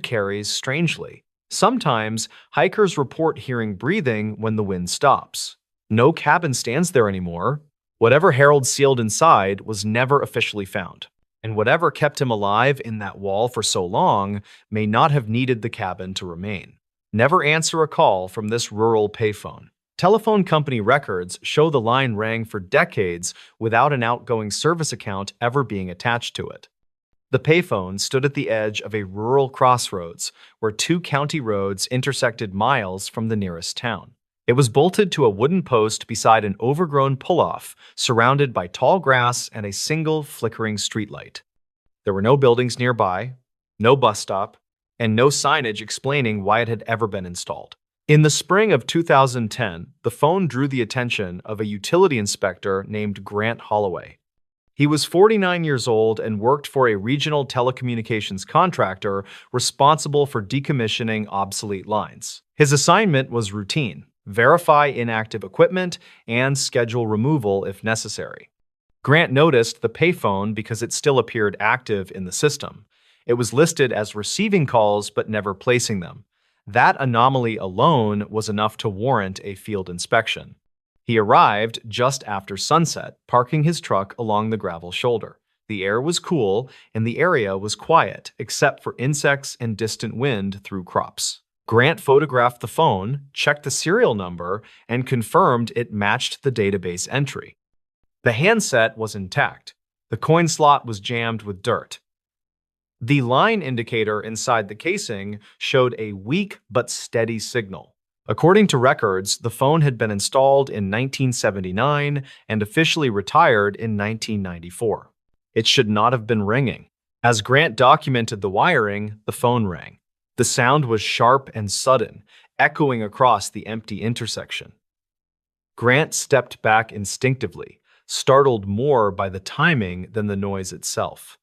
carries strangely. Sometimes, hikers report hearing breathing when the wind stops. No cabin stands there anymore. Whatever Harold sealed inside was never officially found. And whatever kept him alive in that wall for so long may not have needed the cabin to remain. Never answer a call from this rural payphone. Telephone company records show the line rang for decades without an outgoing service account ever being attached to it. The payphone stood at the edge of a rural crossroads where two county roads intersected miles from the nearest town. It was bolted to a wooden post beside an overgrown pull-off, surrounded by tall grass and a single flickering streetlight. There were no buildings nearby, no bus stop, and no signage explaining why it had ever been installed. In the spring of 2010, the phone drew the attention of a utility inspector named Grant Holloway. He was 49 years old and worked for a regional telecommunications contractor responsible for decommissioning obsolete lines. His assignment was routine: verify inactive equipment and schedule removal if necessary. Grant noticed the payphone because it still appeared active in the system. It was listed as receiving calls but never placing them. That anomaly alone was enough to warrant a field inspection. He arrived just after sunset, parking his truck along the gravel shoulder. The air was cool, and the area was quiet, except for insects and distant wind through crops. Grant photographed the phone, checked the serial number, and confirmed it matched the database entry. The handset was intact. The coin slot was jammed with dirt. The line indicator inside the casing showed a weak but steady signal. According to records, the phone had been installed in 1979 and officially retired in 1994. It should not have been ringing. As Grant documented the wiring, the phone rang. The sound was sharp and sudden, echoing across the empty intersection. Grant stepped back instinctively, startled more by the timing than the noise itself.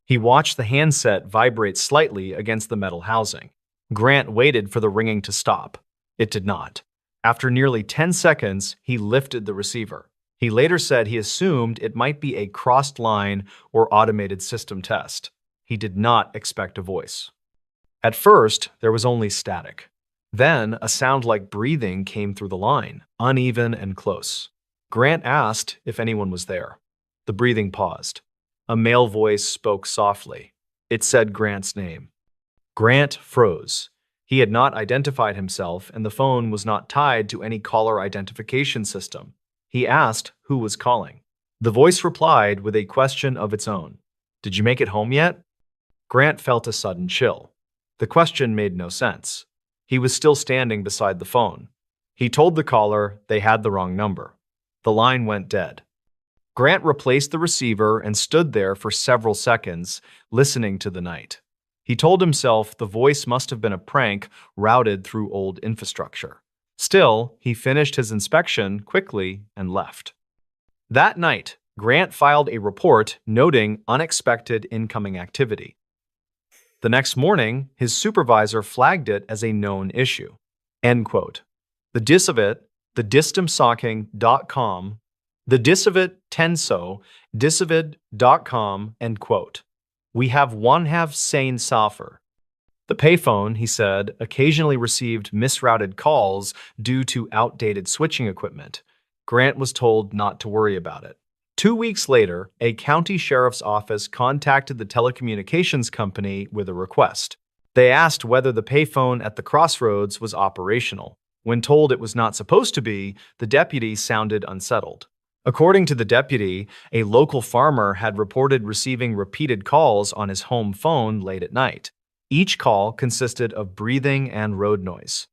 He watched the handset vibrate slightly against the metal housing. Grant waited for the ringing to stop. It did not. After nearly 10 seconds, he lifted the receiver. He later said he assumed it might be a crossed line or automated system test. He did not expect a voice. At first, there was only static. Then, a sound like breathing came through the line, uneven and close. Grant asked if anyone was there. The breathing paused. A male voice spoke softly. It said Grant's name. Grant froze. He had not identified himself, and the phone was not tied to any caller identification system. He asked who was calling. The voice replied with a question of its own. "Did you make it home yet?" Grant felt a sudden chill. The question made no sense. He was still standing beside the phone. He told the caller they had the wrong number. The line went dead. Grant replaced the receiver and stood there for several seconds, listening to the night. He told himself the voice must have been a prank routed through old infrastructure. Still, he finished his inspection quickly and left. That night, Grant filed a report noting unexpected incoming activity. The next morning, his supervisor flagged it as a known issue. End quote. The dis of it, the distamsocking.com, the dis of it tenso, disovid.com, end quote. We have one have sane suffer. The payphone, he said, occasionally received misrouted calls due to outdated switching equipment. Grant was told not to worry about it. 2 weeks later, a county sheriff's office contacted the telecommunications company with a request. They asked whether the payphone at the crossroads was operational. When told it was not supposed to be, the deputy sounded unsettled. According to the deputy, a local farmer had reported receiving repeated calls on his home phone late at night. Each call consisted of breathing and road noise.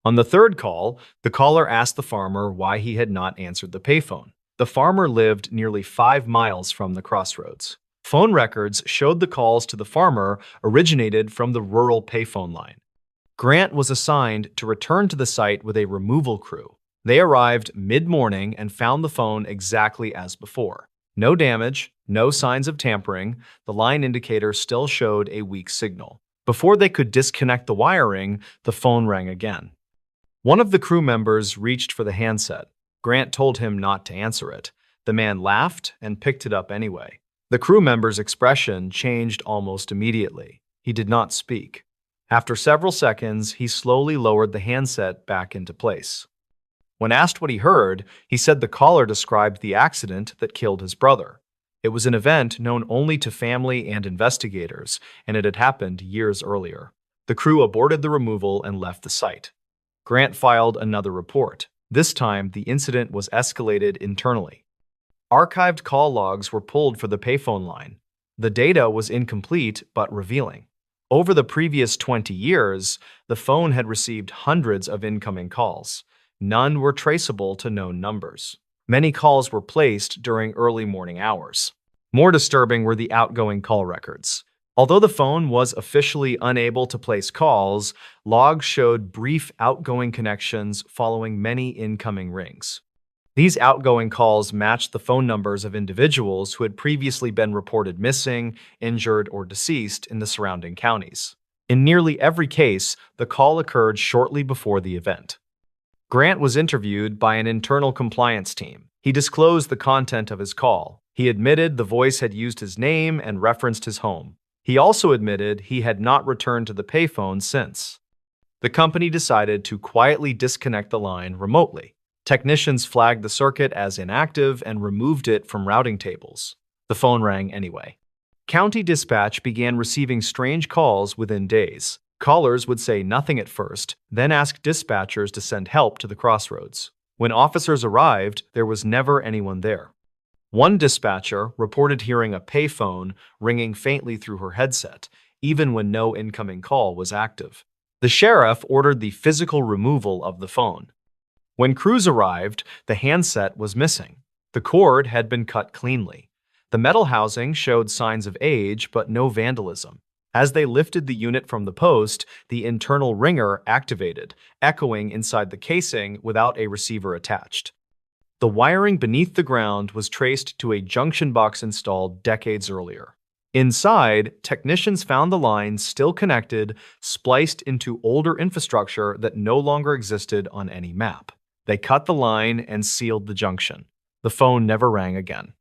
On the third call, the caller asked the farmer why he had not answered the payphone. The farmer lived nearly 5 miles from the crossroads. Phone records showed the calls to the farmer originated from the rural payphone line. Grant was assigned to return to the site with a removal crew. They arrived mid-morning and found the phone exactly as before. No damage, no signs of tampering. The line indicator still showed a weak signal. Before they could disconnect the wiring, the phone rang again. One of the crew members reached for the handset. Grant told him not to answer it. The man laughed and picked it up anyway. The crew member's expression changed almost immediately. He did not speak. After several seconds, he slowly lowered the handset back into place. When asked what he heard, he said the caller described the accident that killed his brother. It was an event known only to family and investigators, and it had happened years earlier. The crew aborted the removal and left the site. Grant filed another report. This time, the incident was escalated internally. Archived call logs were pulled for the payphone line. The data was incomplete but revealing. Over the previous 20 years, the phone had received hundreds of incoming calls. None were traceable to known numbers. Many calls were placed during early morning hours. More disturbing were the outgoing call records. Although the phone was officially unable to place calls, logs showed brief outgoing connections following many incoming rings. These outgoing calls matched the phone numbers of individuals who had previously been reported missing, injured, or deceased in the surrounding counties. In nearly every case, the call occurred shortly before the event. Grant was interviewed by an internal compliance team. He disclosed the content of his call. He admitted the voice had used his name and referenced his home. He also admitted he had not returned to the payphone since. The company decided to quietly disconnect the line remotely. Technicians flagged the circuit as inactive and removed it from routing tables. The phone rang anyway. County dispatch began receiving strange calls within days. Callers would say nothing at first, then ask dispatchers to send help to the crossroads. When officers arrived, there was never anyone there. One dispatcher reported hearing a payphone ringing faintly through her headset, even when no incoming call was active. The sheriff ordered the physical removal of the phone. When crews arrived, the handset was missing. The cord had been cut cleanly. The metal housing showed signs of age, but no vandalism. As they lifted the unit from the post, the internal ringer activated, echoing inside the casing without a receiver attached. The wiring beneath the ground was traced to a junction box installed decades earlier. Inside, technicians found the lines still connected, spliced into older infrastructure that no longer existed on any map. They cut the line and sealed the junction. The phone never rang again.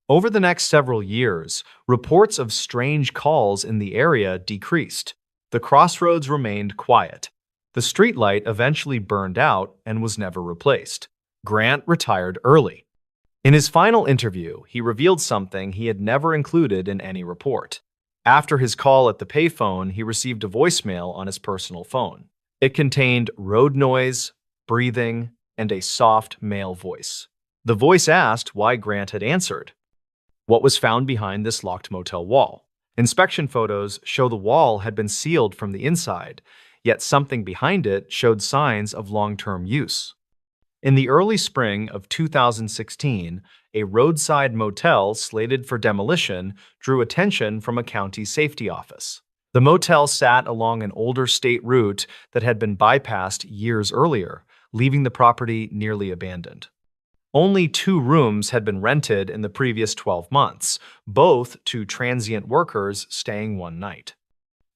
Over the next several years, reports of strange calls in the area decreased. The crossroads remained quiet. The streetlight eventually burned out and was never replaced. Grant retired early. In his final interview, he revealed something he had never included in any report. After his call at the payphone, he received a voicemail on his personal phone. It contained road noise, breathing, and a soft male voice. The voice asked why Grant had answered. What was found behind this locked motel wall? Inspection photos show the wall had been sealed from the inside, yet something behind it showed signs of long-term use. In the early spring of 2016, a roadside motel slated for demolition drew attention from a county safety office. The motel sat along an older state route that had been bypassed years earlier, leaving the property nearly abandoned. Only 2 rooms had been rented in the previous 12 months, both to transient workers staying one night.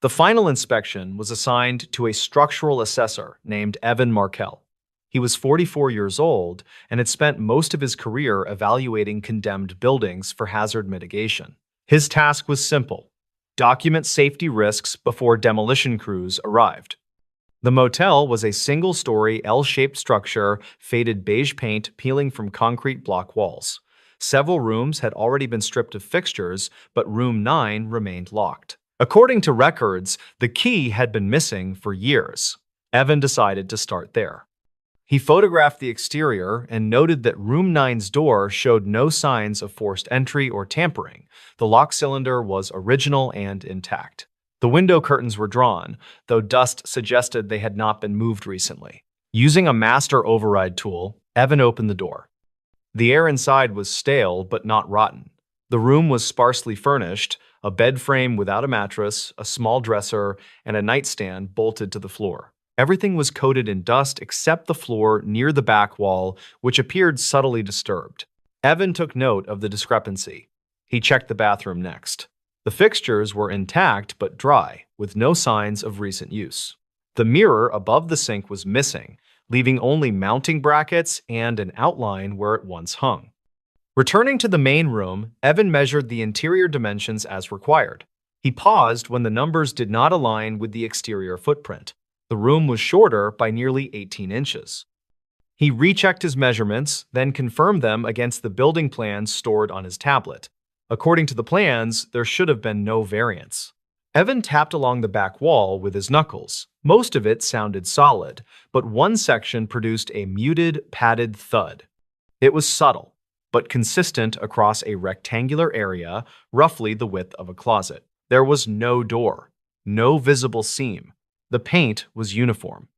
The final inspection was assigned to a structural assessor named Evan Markell. He was 44 years old and had spent most of his career evaluating condemned buildings for hazard mitigation. His task was simple: document safety risks before demolition crews arrived. The motel was a single-story L-shaped structure, faded beige paint peeling from concrete block walls. Several rooms had already been stripped of fixtures, but room 9 remained locked. According to records, the key had been missing for years. Evan decided to start there. He photographed the exterior and noted that room 9's door showed no signs of forced entry or tampering. The lock cylinder was original and intact. The window curtains were drawn, though dust suggested they had not been moved recently. Using a master override tool, Evan opened the door. The air inside was stale but not rotten. The room was sparsely furnished, a bed frame without a mattress, a small dresser, and a nightstand bolted to the floor. Everything was coated in dust except the floor near the back wall, which appeared subtly disturbed. Evan took note of the discrepancy. He checked the bathroom next. The fixtures were intact but dry, with no signs of recent use. The mirror above the sink was missing, leaving only mounting brackets and an outline where it once hung. Returning to the main room, Evan measured the interior dimensions as required. He paused when the numbers did not align with the exterior footprint. The room was shorter by nearly 18 inches. He rechecked his measurements, then confirmed them against the building plans stored on his tablet. According to the plans, there should have been no variance. Evan tapped along the back wall with his knuckles. Most of it sounded solid, but one section produced a muted, padded thud. It was subtle, but consistent across a rectangular area, roughly the width of a closet. There was no door, no visible seam. The paint was uniform.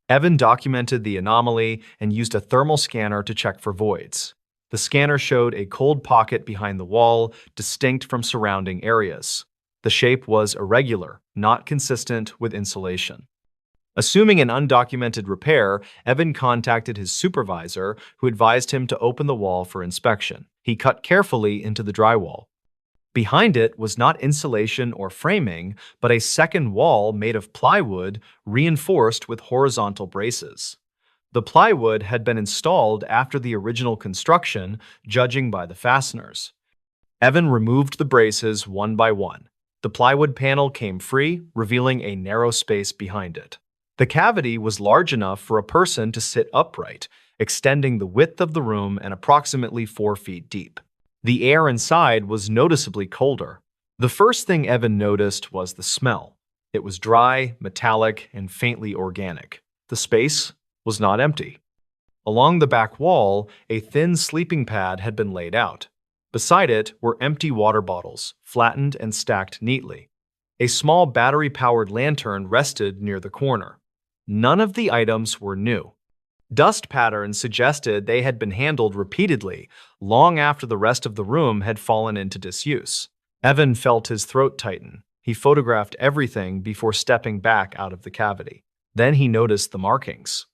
Evan documented the anomaly and used a thermal scanner to check for voids. The scanner showed a cold pocket behind the wall, distinct from surrounding areas. The shape was irregular, not consistent with insulation. Assuming an undocumented repair, Evan contacted his supervisor, who advised him to open the wall for inspection. He cut carefully into the drywall. Behind it was not insulation or framing, but a second wall made of plywood reinforced with horizontal braces. The plywood had been installed after the original construction, judging by the fasteners. Evan removed the braces one by one. The plywood panel came free, revealing a narrow space behind it. The cavity was large enough for a person to sit upright, extending the width of the room and approximately 4 feet deep. The air inside was noticeably colder. The first thing Evan noticed was the smell. It was dry, metallic, and faintly organic. The space was not empty. Along the back wall, a thin sleeping pad had been laid out. Beside it were empty water bottles, flattened and stacked neatly. A small battery-powered lantern rested near the corner. None of the items were new. Dust patterns suggested they had been handled repeatedly, long after the rest of the room had fallen into disuse. Evan felt his throat tighten. He photographed everything before stepping back out of the cavity. Then he noticed the markings.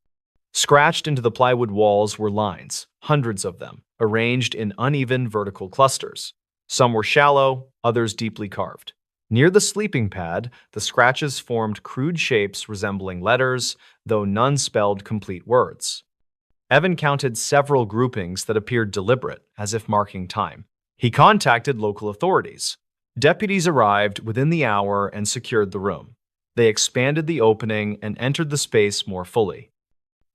Scratched into the plywood walls were lines, hundreds of them, arranged in uneven vertical clusters. Some were shallow, others deeply carved. Near the sleeping pad, the scratches formed crude shapes resembling letters, though none spelled complete words. Evan counted several groupings that appeared deliberate, as if marking time. He contacted local authorities. Deputies arrived within the hour and secured the room. They expanded the opening and entered the space more fully.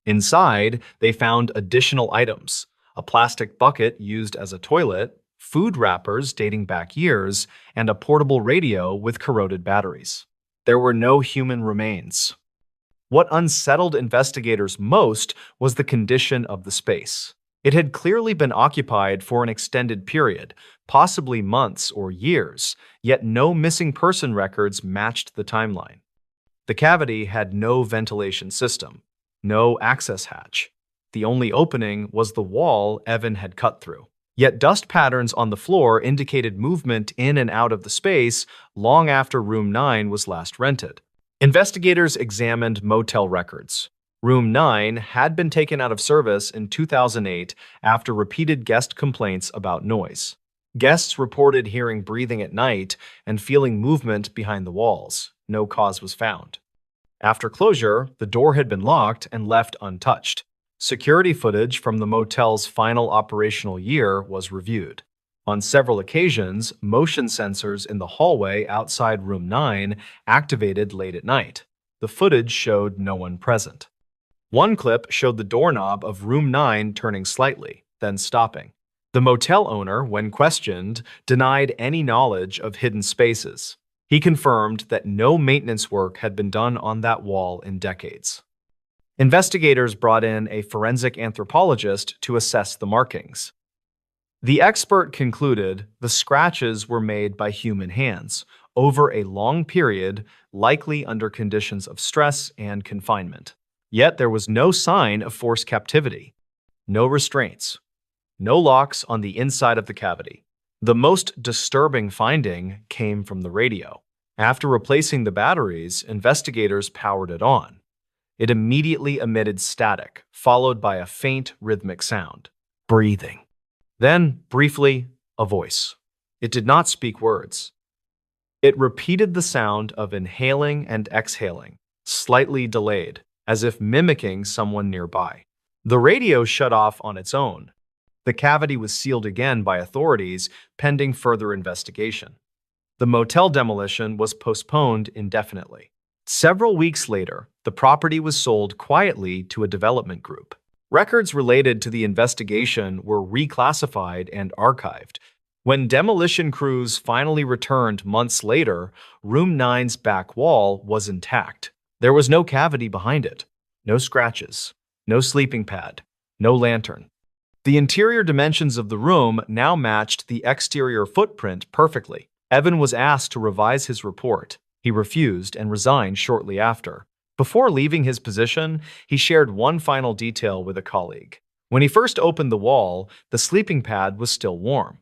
Inside, they found additional items: a plastic bucket used as a toilet, food wrappers dating back years, and a portable radio with corroded batteries. There were no human remains. What unsettled investigators most was the condition of the space. It had clearly been occupied for an extended period, possibly months or years, yet no missing person records matched the timeline. The cavity had no ventilation system, no access hatch. The only opening was the wall Evan had cut through. Yet dust patterns on the floor indicated movement in and out of the space long after Room 9 was last rented. Investigators examined motel records. Room 9 had been taken out of service in 2008 after repeated guest complaints about noise. Guests reported hearing breathing at night and feeling movement behind the walls. No cause was found. After closure, the door had been locked and left untouched. Security footage from the motel's final operational year was reviewed. On several occasions, motion sensors in the hallway outside Room 9 activated late at night. The footage showed no one present. One clip showed the doorknob of Room 9 turning slightly, then stopping. The motel owner, when questioned, denied any knowledge of hidden spaces. He confirmed that no maintenance work had been done on that wall in decades. Investigators brought in a forensic anthropologist to assess the markings. The expert concluded the scratches were made by human hands over a long period, likely under conditions of stress and confinement. Yet there was no sign of forced captivity, no restraints, no locks on the inside of the cavity. The most disturbing finding came from the radio. After replacing the batteries, investigators powered it on. It immediately emitted static, followed by a faint rhythmic sound. Breathing. Then, briefly, a voice. It did not speak words. It repeated the sound of inhaling and exhaling, slightly delayed, as if mimicking someone nearby. The radio shut off on its own. The cavity was sealed again by authorities, pending further investigation. The motel demolition was postponed indefinitely. Several weeks later, the property was sold quietly to a development group. Records related to the investigation were reclassified and archived. When demolition crews finally returned months later, Room 9's back wall was intact. There was no cavity behind it, no scratches, no sleeping pad, no lantern. The interior dimensions of the room now matched the exterior footprint perfectly. Evan was asked to revise his report. He refused and resigned shortly after. Before leaving his position, he shared one final detail with a colleague. When he first opened the wall, the sleeping pad was still warm,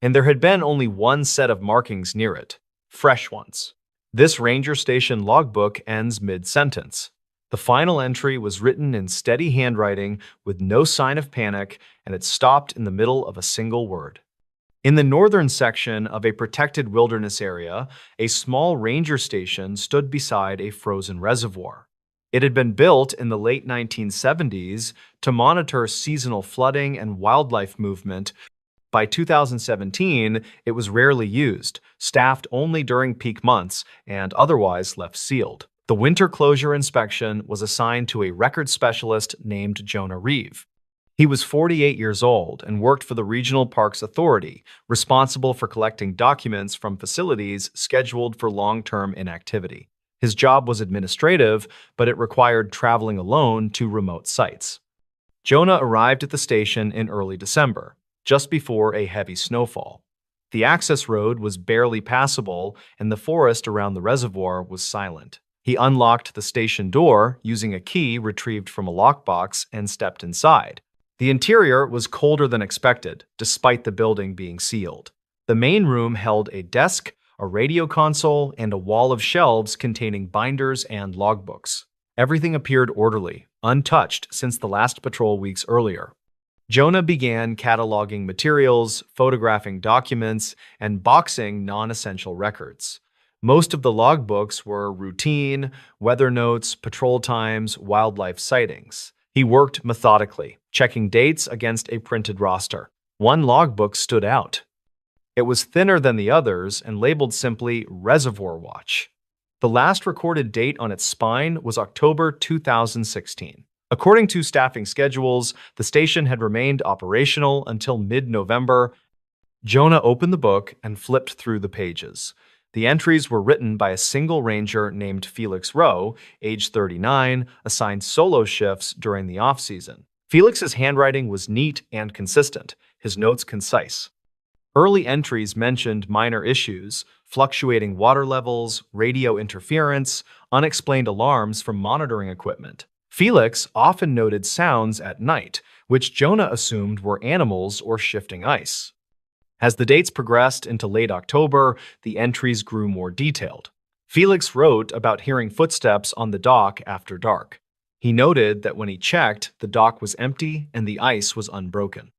and there had been only one set of markings near it, fresh ones. This ranger station logbook ends mid-sentence. The final entry was written in steady handwriting with no sign of panic, and it stopped in the middle of a single word. In the northern section of a protected wilderness area, a small ranger station stood beside a frozen reservoir. It had been built in the late 1970s to monitor seasonal flooding and wildlife movement. By 2017, it was rarely used, staffed only during peak months, and otherwise left sealed. The winter closure inspection was assigned to a record specialist named Jonah Reeve. He was 48 years old and worked for the Regional Parks Authority, responsible for collecting documents from facilities scheduled for long-term inactivity. His job was administrative, but it required traveling alone to remote sites. Jonah arrived at the station in early December, just before a heavy snowfall. The access road was barely passable, and the forest around the reservoir was silent. He unlocked the station door using a key retrieved from a lockbox and stepped inside. The interior was colder than expected, despite the building being sealed. The main room held a desk, a radio console, and a wall of shelves containing binders and logbooks. Everything appeared orderly, untouched since the last patrol weeks earlier. Jonah began cataloging materials, photographing documents, and boxing non-essential records. Most of the logbooks were routine, weather notes, patrol times, wildlife sightings. He worked methodically, checking dates against a printed roster. One logbook stood out. It was thinner than the others and labeled simply Reservoir Watch. The last recorded date on its spine was October 2016. According to staffing schedules, the station had remained operational until mid-November. Jonah opened the book and flipped through the pages. The entries were written by a single ranger named Felix Rowe, age 39, assigned solo shifts during the off-season. Felix's handwriting was neat and consistent, his notes concise. Early entries mentioned minor issues, fluctuating water levels, radio interference, unexplained alarms from monitoring equipment. Felix often noted sounds at night, which Jonah assumed were animals or shifting ice. As the dates progressed into late October, the entries grew more detailed. Felix wrote about hearing footsteps on the dock after dark. He noted that when he checked, the dock was empty and the ice was unbroken.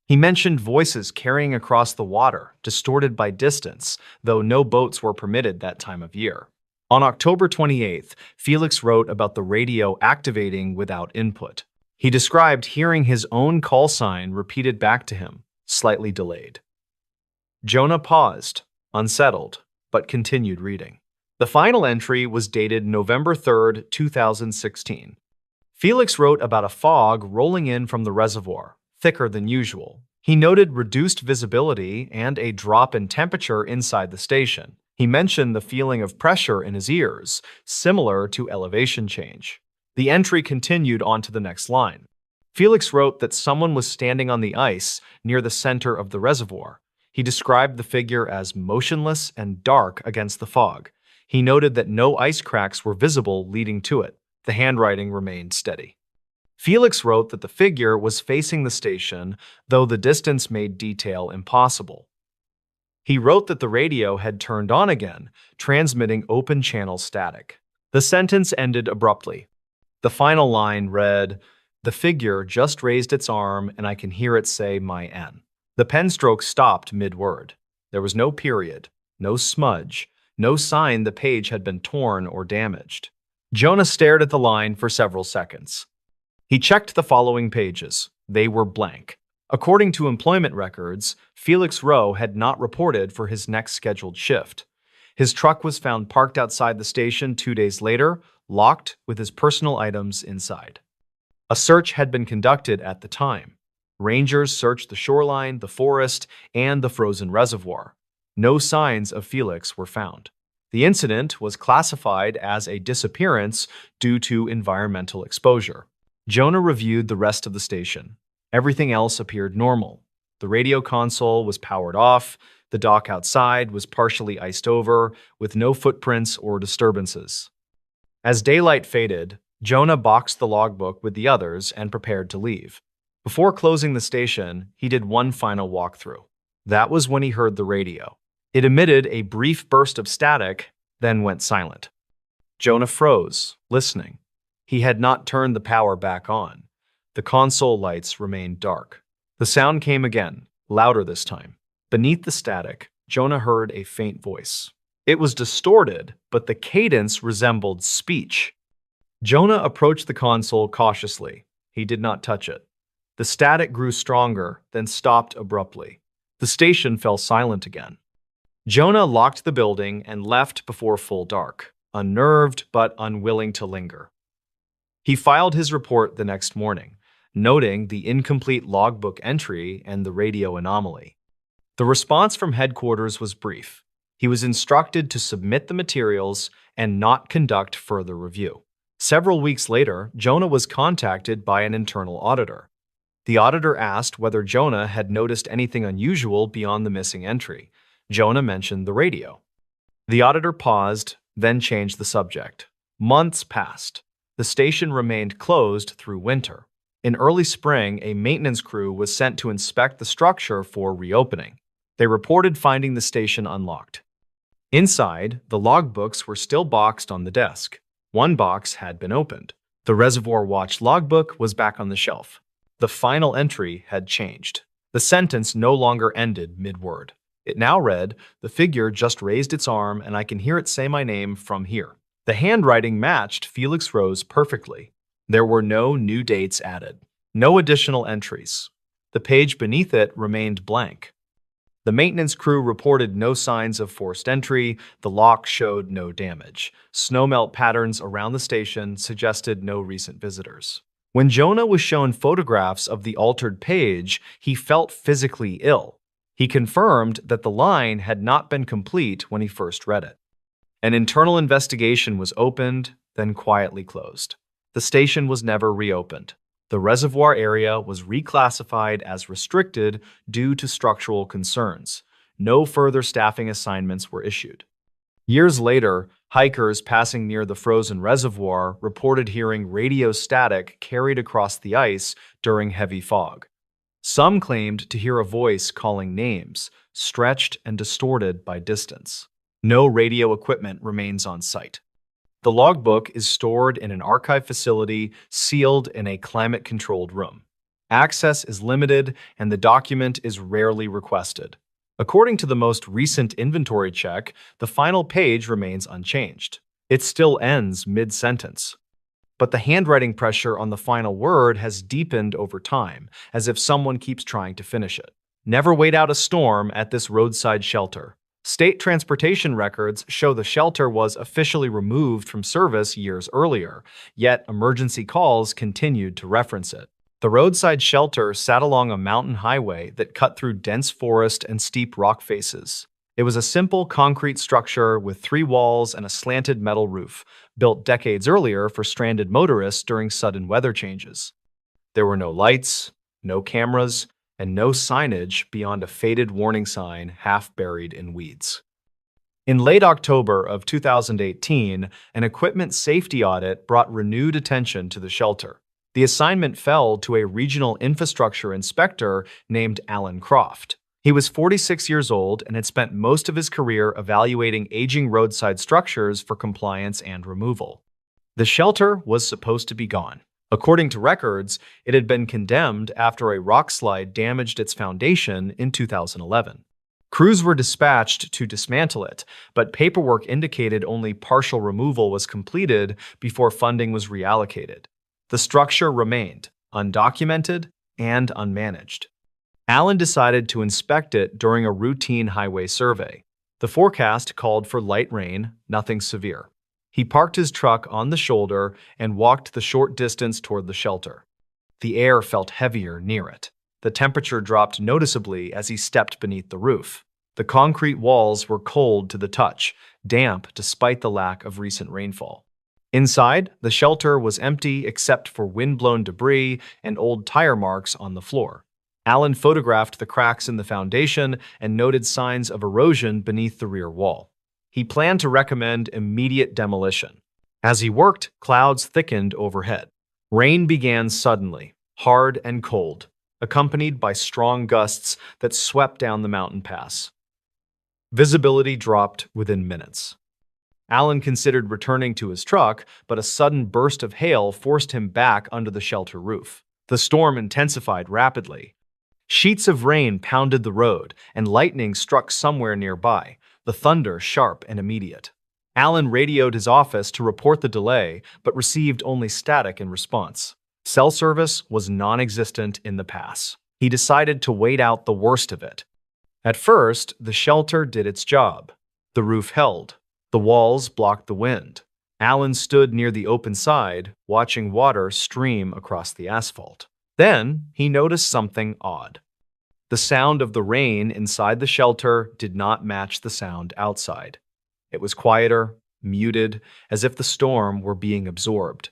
He mentioned voices carrying across the water, distorted by distance, though no boats were permitted that time of year. On October 28th, Felix wrote about the radio activating without input. He described hearing his own call sign repeated back to him, slightly delayed. Jonah paused, unsettled, but continued reading. The final entry was dated November 3rd, 2016. Felix wrote about a fog rolling in from the reservoir, thicker than usual. He noted reduced visibility and a drop in temperature inside the station. He mentioned the feeling of pressure in his ears, similar to elevation change. The entry continued on to the next line. Felix wrote that someone was standing on the ice near the center of the reservoir. He described the figure as motionless and dark against the fog. He noted that no ice cracks were visible leading to it. The handwriting remained steady. Felix wrote that the figure was facing the station, though the distance made detail impossible. He wrote that the radio had turned on again, transmitting open-channel static. The sentence ended abruptly. The final line read, "The figure just raised its arm and I can hear it say my N." The pen stroke stopped mid-word. There was no period, no smudge, no sign the page had been torn or damaged. Jonah stared at the line for several seconds. He checked the following pages. They were blank. According to employment records, Felix Rowe had not reported for his next scheduled shift. His truck was found parked outside the station 2 days later, locked with his personal items inside. A search had been conducted at the time. Rangers searched the shoreline, the forest, and the frozen reservoir. No signs of Felix were found. The incident was classified as a disappearance due to environmental exposure. Jonah reviewed the rest of the station. Everything else appeared normal. The radio console was powered off, the dock outside was partially iced over, with no footprints or disturbances. As daylight faded, Jonah boxed the logbook with the others and prepared to leave. Before closing the station, he did one final walkthrough. That was when he heard the radio. It emitted a brief burst of static, then went silent. Jonah froze, listening. He had not turned the power back on. The console lights remained dark. The sound came again, louder this time. Beneath the static, Jonah heard a faint voice. It was distorted, but the cadence resembled speech. Jonah approached the console cautiously. He did not touch it. The static grew stronger, then stopped abruptly. The station fell silent again. Jonah locked the building and left before full dark, unnerved but unwilling to linger. He filed his report the next morning, noting the incomplete logbook entry and the radio anomaly. The response from headquarters was brief. He was instructed to submit the materials and not conduct further review. Several weeks later, Jonah was contacted by an internal auditor. The auditor asked whether Jonah had noticed anything unusual beyond the missing entry. Jonah mentioned the radio. The auditor paused, then changed the subject. Months passed. The station remained closed through winter. In early spring, a maintenance crew was sent to inspect the structure for reopening. They reported finding the station unlocked. Inside, the logbooks were still boxed on the desk. One box had been opened. The Reservoir Watch logbook was back on the shelf. The final entry had changed. The sentence no longer ended mid-word. It now read, "The figure just raised its arm and I can hear it say my name from here." The handwriting matched Felix Rowe's perfectly. There were no new dates added. No additional entries. The page beneath it remained blank. The maintenance crew reported no signs of forced entry. The lock showed no damage. Snowmelt patterns around the station suggested no recent visitors. When Jonah was shown photographs of the altered page, he felt physically ill. He confirmed that the line had not been complete when he first read it. An internal investigation was opened, then quietly closed. The station was never reopened. The reservoir area was reclassified as restricted due to structural concerns. No further staffing assignments were issued. Years later, hikers passing near the frozen reservoir reported hearing radio static carried across the ice during heavy fog. Some claimed to hear a voice calling names, stretched and distorted by distance. No radio equipment remains on site. The logbook is stored in an archive facility sealed in a climate-controlled room. Access is limited and the document is rarely requested. According to the most recent inventory check, the final page remains unchanged. It still ends mid-sentence. But the handwriting pressure on the final word has deepened over time, as if someone keeps trying to finish it. Never wait out a storm at this roadside shelter. State transportation records show the shelter was officially removed from service years earlier, yet emergency calls continued to reference it. The roadside shelter sat along a mountain highway that cut through dense forest and steep rock faces. It was a simple concrete structure with 3 walls and a slanted metal roof, built decades earlier for stranded motorists during sudden weather changes. There were no lights, no cameras, and no signage beyond a faded warning sign half buried in weeds. In late October of 2018, an equipment safety audit brought renewed attention to the shelter. The assignment fell to a regional infrastructure inspector named Alan Croft. He was 46 years old and had spent most of his career evaluating aging roadside structures for compliance and removal. The shelter was supposed to be gone. According to records, it had been condemned after a rock slide damaged its foundation in 2011. Crews were dispatched to dismantle it, but paperwork indicated only partial removal was completed before funding was reallocated. The structure remained undocumented and unmanaged. Allen decided to inspect it during a routine highway survey. The forecast called for light rain, nothing severe. He parked his truck on the shoulder and walked the short distance toward the shelter. The air felt heavier near it. The temperature dropped noticeably as he stepped beneath the roof. The concrete walls were cold to the touch, damp despite the lack of recent rainfall. Inside, the shelter was empty except for wind-blown debris and old tire marks on the floor. Allen photographed the cracks in the foundation and noted signs of erosion beneath the rear wall. He planned to recommend immediate demolition. As he worked, clouds thickened overhead. Rain began suddenly, hard and cold, accompanied by strong gusts that swept down the mountain pass. Visibility dropped within minutes. Allen considered returning to his truck, but a sudden burst of hail forced him back under the shelter roof. The storm intensified rapidly. Sheets of rain pounded the road, and lightning struck somewhere nearby, the thunder sharp and immediate. Allen radioed his office to report the delay, but received only static in response. Cell service was non-existent in the pass. He decided to wait out the worst of it. At first, the shelter did its job. The roof held. The walls blocked the wind. Allen stood near the open side, watching water stream across the asphalt. Then, he noticed something odd. The sound of the rain inside the shelter did not match the sound outside. It was quieter, muted, as if the storm were being absorbed.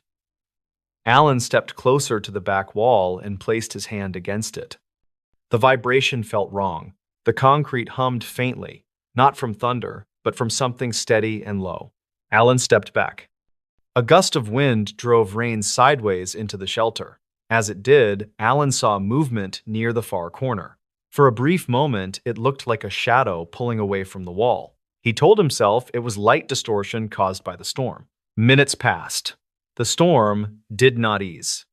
Allen stepped closer to the back wall and placed his hand against it. The vibration felt wrong. The concrete hummed faintly, not from thunder, but from something steady and low. Allen stepped back. A gust of wind drove rain sideways into the shelter. As it did, Allen saw movement near the far corner. For a brief moment, it looked like a shadow pulling away from the wall. He told himself it was light distortion caused by the storm. Minutes passed. The storm did not ease.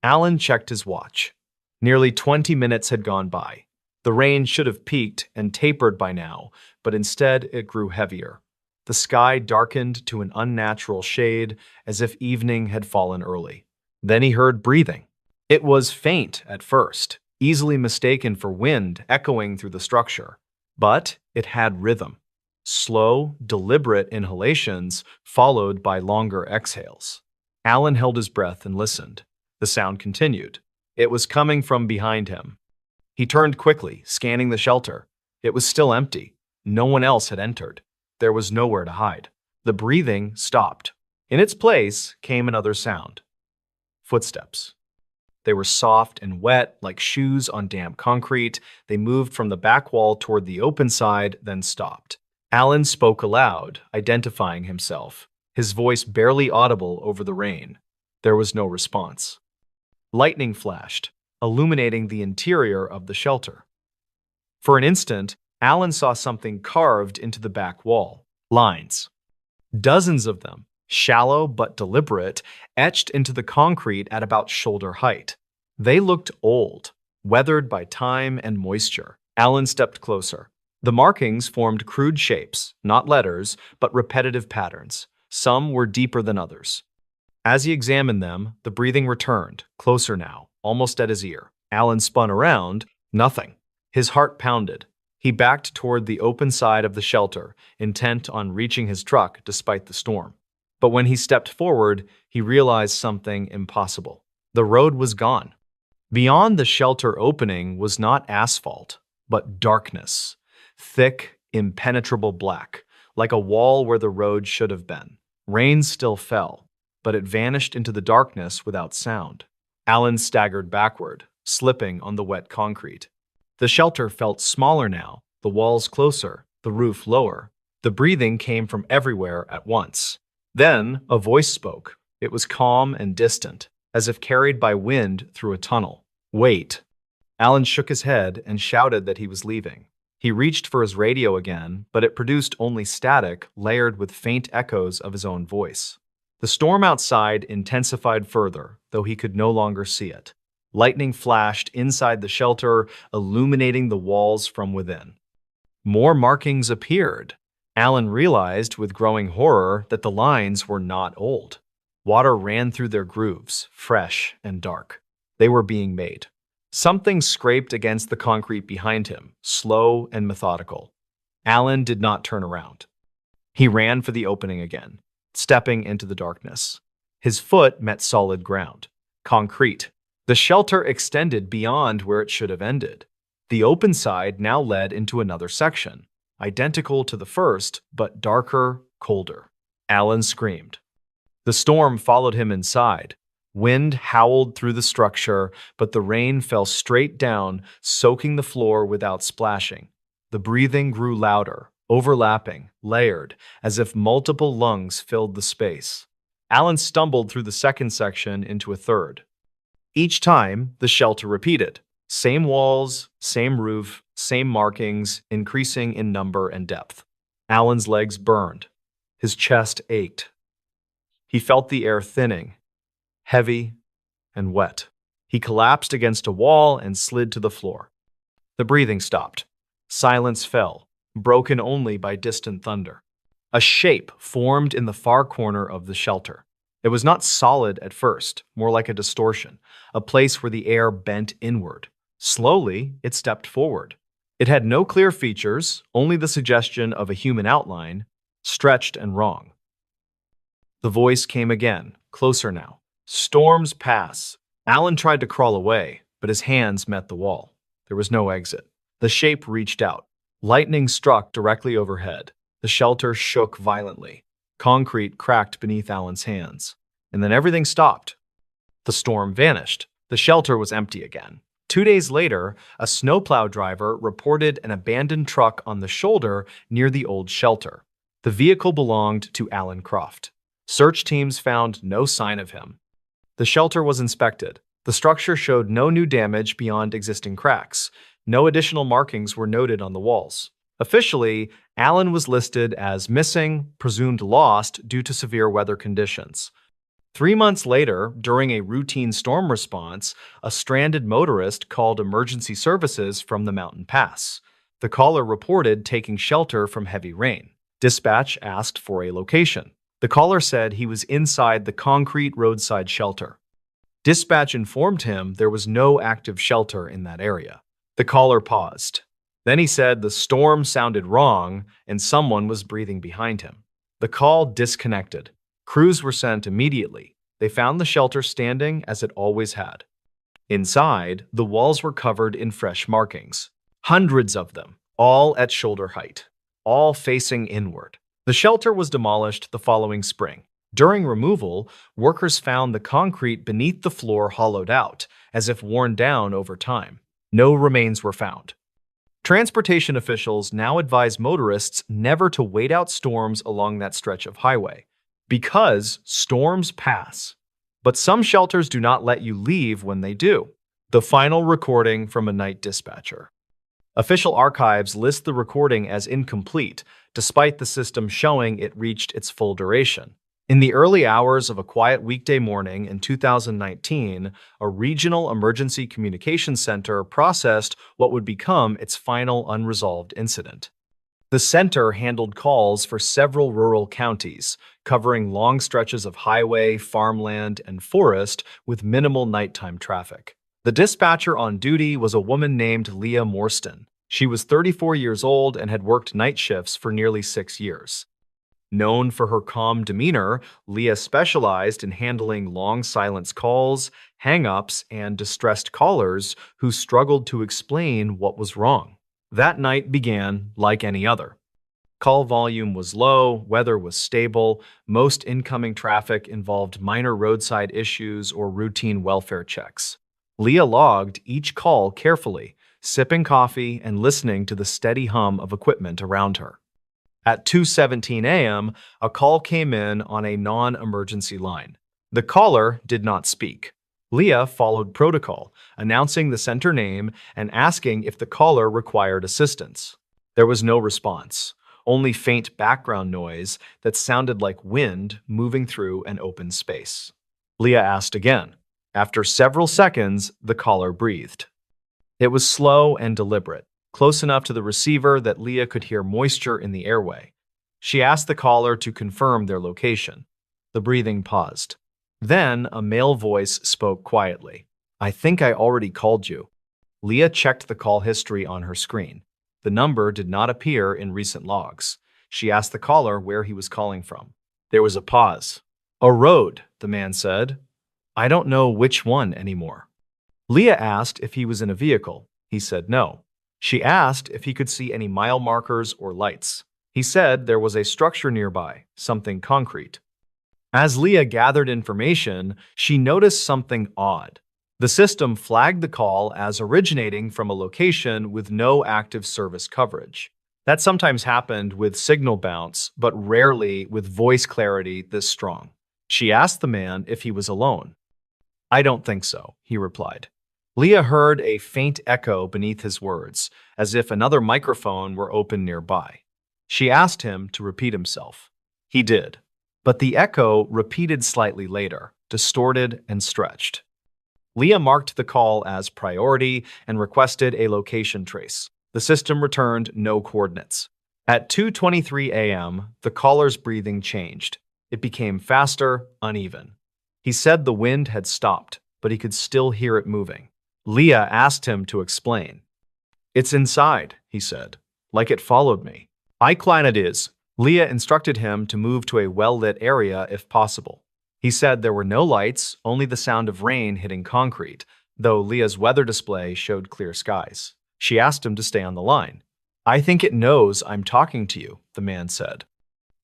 Allen checked his watch. Nearly 20 minutes had gone by. The rain should have peaked and tapered by now, but instead it grew heavier. The sky darkened to an unnatural shade, as if evening had fallen early. Then he heard breathing. It was faint at first, easily mistaken for wind echoing through the structure. But it had rhythm. Slow, deliberate inhalations followed by longer exhales. Allen held his breath and listened. The sound continued. It was coming from behind him. He turned quickly, scanning the shelter. It was still empty. No one else had entered. There was nowhere to hide. The breathing stopped. In its place came another sound. Footsteps. They were soft and wet, like shoes on damp concrete. They moved from the back wall toward the open side, then stopped. Allen spoke aloud, identifying himself, his voice barely audible over the rain. There was no response. Lightning flashed, illuminating the interior of the shelter. For an instant, Allen saw something carved into the back wall. Lines. Dozens of them, shallow but deliberate, etched into the concrete at about shoulder height. They looked old, weathered by time and moisture. Allen stepped closer. The markings formed crude shapes, not letters, but repetitive patterns. Some were deeper than others. As he examined them, the breathing returned, closer now, almost at his ear. Allen spun around. Nothing. His heart pounded. He backed toward the open side of the shelter, intent on reaching his truck despite the storm. But when he stepped forward, he realized something impossible. The road was gone. Beyond the shelter opening was not asphalt, but darkness. Thick, impenetrable black, like a wall where the road should have been. Rain still fell, but it vanished into the darkness without sound. Allen staggered backward, slipping on the wet concrete. The shelter felt smaller now, the walls closer, the roof lower. The breathing came from everywhere at once. Then a voice spoke. It was calm and distant, as if carried by wind through a tunnel. "Wait." Allen shook his head and shouted that he was leaving. He reached for his radio again, but it produced only static layered with faint echoes of his own voice. The storm outside intensified further, though he could no longer see it. Lightning flashed inside the shelter, illuminating the walls from within. More markings appeared. Allen realized with growing horror that the lines were not old. Water ran through their grooves, fresh and dark. They were being made. Something scraped against the concrete behind him, slow and methodical. Alan did not turn around. He ran for the opening again, stepping into the darkness. His foot met solid ground. Concrete. The shelter extended beyond where it should have ended. The open side now led into another section, identical to the first, but darker, colder. Alan screamed. The storm followed him inside. Wind howled through the structure, but the rain fell straight down, soaking the floor without splashing. The breathing grew louder, overlapping, layered, as if multiple lungs filled the space. Alan stumbled through the second section into a third. Each time, the shelter repeated. Same walls, same roof, same markings, increasing in number and depth. Alan's legs burned. His chest ached. He felt the air thinning, heavy and wet. He collapsed against a wall and slid to the floor. The breathing stopped. Silence fell, broken only by distant thunder. A shape formed in the far corner of the shelter. It was not solid at first, more like a distortion, a place where the air bent inward. Slowly, it stepped forward. It had no clear features, only the suggestion of a human outline, stretched and wrong. The voice came again, closer now. Storms pass. Alan tried to crawl away, but his hands met the wall. There was no exit. The shape reached out. Lightning struck directly overhead. The shelter shook violently. Concrete cracked beneath Alan's hands. And then everything stopped. The storm vanished. The shelter was empty again. 2 days later, a snowplow driver reported an abandoned truck on the shoulder near the old shelter. The vehicle belonged to Alan Croft. Search teams found no sign of him. The shelter was inspected. The structure showed no new damage beyond existing cracks. No additional markings were noted on the walls. Officially, Alan was listed as missing, presumed lost due to severe weather conditions. 3 months later, during a routine storm response, a stranded motorist called emergency services from the mountain pass. The caller reported taking shelter from heavy rain. Dispatch asked for a location. The caller said he was inside the concrete roadside shelter. Dispatch informed him there was no active shelter in that area. The caller paused. Then he said the storm sounded wrong and someone was breathing behind him. The call disconnected. Crews were sent immediately. They found the shelter standing as it always had. Inside, the walls were covered in fresh markings. Hundreds of them, all at shoulder height, all facing inward. The shelter was demolished the following spring. During removal, workers found the concrete beneath the floor hollowed out, as if worn down over time. No remains were found. Transportation officials now advise motorists never to wait out storms along that stretch of highway, because storms pass. But some shelters do not let you leave when they do. The final recording from a night dispatcher. Official archives list the recording as incomplete, despite the system showing it reached its full duration. In the early hours of a quiet weekday morning in 2019, a regional emergency communications center processed what would become its final unresolved incident. The center handled calls for several rural counties, covering long stretches of highway, farmland, and forest with minimal nighttime traffic. The dispatcher on duty was a woman named Leah Morstan. She was 34 years old and had worked night shifts for nearly 6 years. Known for her calm demeanor, Leah specialized in handling long silence calls, hang-ups, and distressed callers who struggled to explain what was wrong. That night began like any other. Call volume was low, weather was stable, most incoming traffic involved minor roadside issues or routine welfare checks. Leah logged each call carefully, sipping coffee and listening to the steady hum of equipment around her. At 2:17 a.m., a call came in on a non-emergency line. The caller did not speak. Leah followed protocol, announcing the center name and asking if the caller required assistance. There was no response, only faint background noise that sounded like wind moving through an open space. Leah asked again. After several seconds, the caller breathed. It was slow and deliberate, close enough to the receiver that Leah could hear moisture in the airway. She asked the caller to confirm their location. The breathing paused. Then a male voice spoke quietly. "I think I already called you." Leah checked the call history on her screen. The number did not appear in recent logs. She asked the caller where he was calling from. There was a pause. "A road," the man said. "I don't know which one anymore." Leah asked if he was in a vehicle. He said no. She asked if he could see any mile markers or lights. He said there was a structure nearby, something concrete. As Leah gathered information, she noticed something odd. The system flagged the call as originating from a location with no active service coverage. That sometimes happened with signal bounce, but rarely with voice clarity this strong. She asked the man if he was alone. "I don't think so," he replied. Leah heard a faint echo beneath his words, as if another microphone were open nearby. She asked him to repeat himself. He did, but the echo repeated slightly later, distorted and stretched. Leah marked the call as priority and requested a location trace. The system returned no coordinates. At 2:23 a.m., the caller's breathing changed. It became faster, uneven. He said the wind had stopped, but he could still hear it moving. Leah asked him to explain. "It's inside," he said, "like it followed me." "I climb it is." Leah instructed him to move to a well-lit area if possible. He said there were no lights, only the sound of rain hitting concrete, though Leah's weather display showed clear skies. She asked him to stay on the line. "I think it knows I'm talking to you," the man said.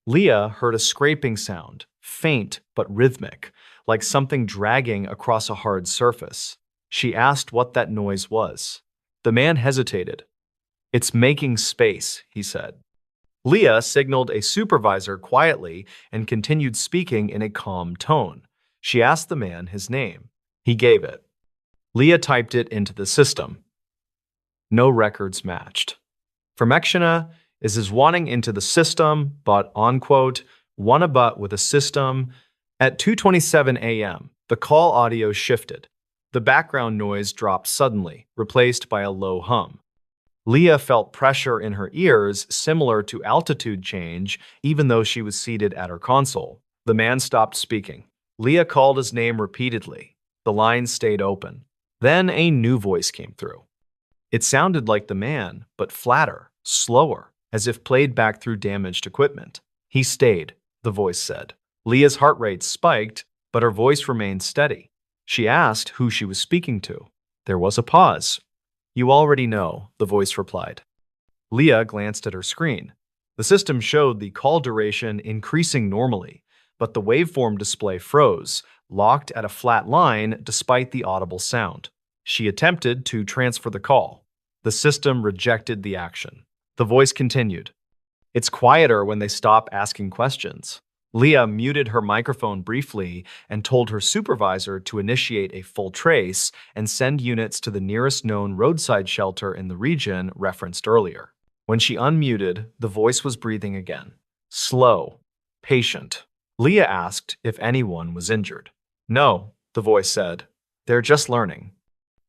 Leah heard a scraping sound, faint but rhythmic, like something dragging across a hard surface. She asked what that noise was. The man hesitated. "It's making space," he said. Leah signaled a supervisor quietly and continued speaking in a calm tone. She asked the man his name. He gave it. Leah typed it into the system. No records matched. Formectiona is wanting into the system, but unquote, wanna but with a system. At 2:27 a.m., the call audio shifted. The background noise dropped suddenly, replaced by a low hum. Leah felt pressure in her ears similar to altitude change, even though she was seated at her console. The man stopped speaking. Leah called his name repeatedly. The line stayed open. Then a new voice came through. It sounded like the man, but flatter, slower, as if played back through damaged equipment. "He stayed," the voice said. Leah's heart rate spiked, but her voice remained steady. She asked who she was speaking to. There was a pause. "You already know," the voice replied. Leah glanced at her screen. The system showed the call duration increasing normally, but the waveform display froze, locked at a flat line despite the audible sound. She attempted to transfer the call. The system rejected the action. The voice continued. "It's quieter when they stop asking questions." Leah muted her microphone briefly and told her supervisor to initiate a full trace and send units to the nearest known roadside shelter in the region referenced earlier. When she unmuted, the voice was breathing again. Slow, patient. Leah asked if anyone was injured. "No," the voice said. "They're just learning."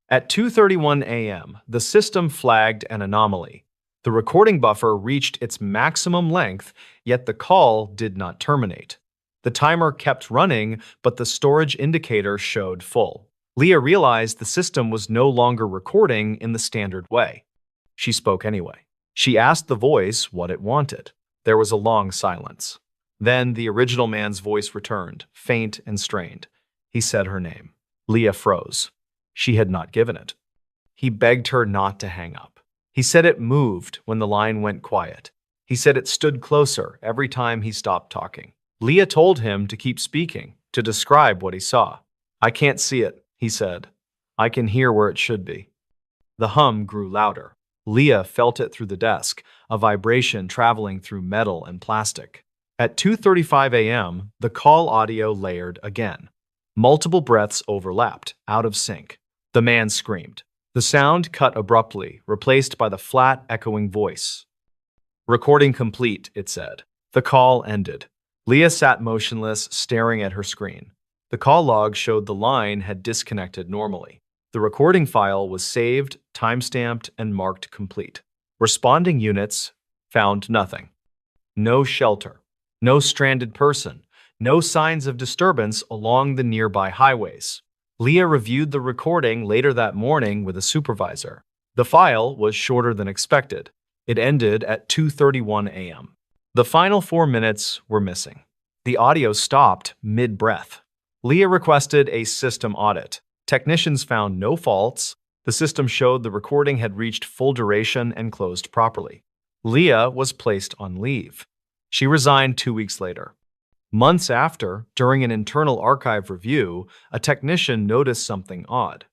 At 2:31 a.m., the system flagged an anomaly. The recording buffer reached its maximum length, yet the call did not terminate. The timer kept running, but the storage indicator showed full. Leah realized the system was no longer recording in the standard way. She spoke anyway. She asked the voice what it wanted. There was a long silence. Then the original man's voice returned, faint and strained. He said her name. Leah froze. She had not given it. He begged her not to hang up. He said it moved when the line went quiet. He said it stood closer every time he stopped talking. Leah told him to keep speaking, to describe what he saw. "I can't see it," he said. "I can hear where it should be." The hum grew louder. Leah felt it through the desk, a vibration traveling through metal and plastic. At 2:35 a.m., the call audio layered again. Multiple breaths overlapped, out of sync. The man screamed. The sound cut abruptly, replaced by the flat, echoing voice. "Recording complete," it said. The call ended. Leah sat motionless, staring at her screen. The call log showed the line had disconnected normally. The recording file was saved, timestamped, and marked complete. Responding units found nothing. No shelter. No stranded person. No signs of disturbance along the nearby highways. Leah reviewed the recording later that morning with a supervisor. The file was shorter than expected. It ended at 2:31 a.m. The final 4 minutes were missing. The audio stopped mid-breath. Leah requested a system audit. Technicians found no faults. The system showed the recording had reached full duration and closed properly. Leah was placed on leave. She resigned 2 weeks later. Months after, during an internal archive review, a technician noticed something odd.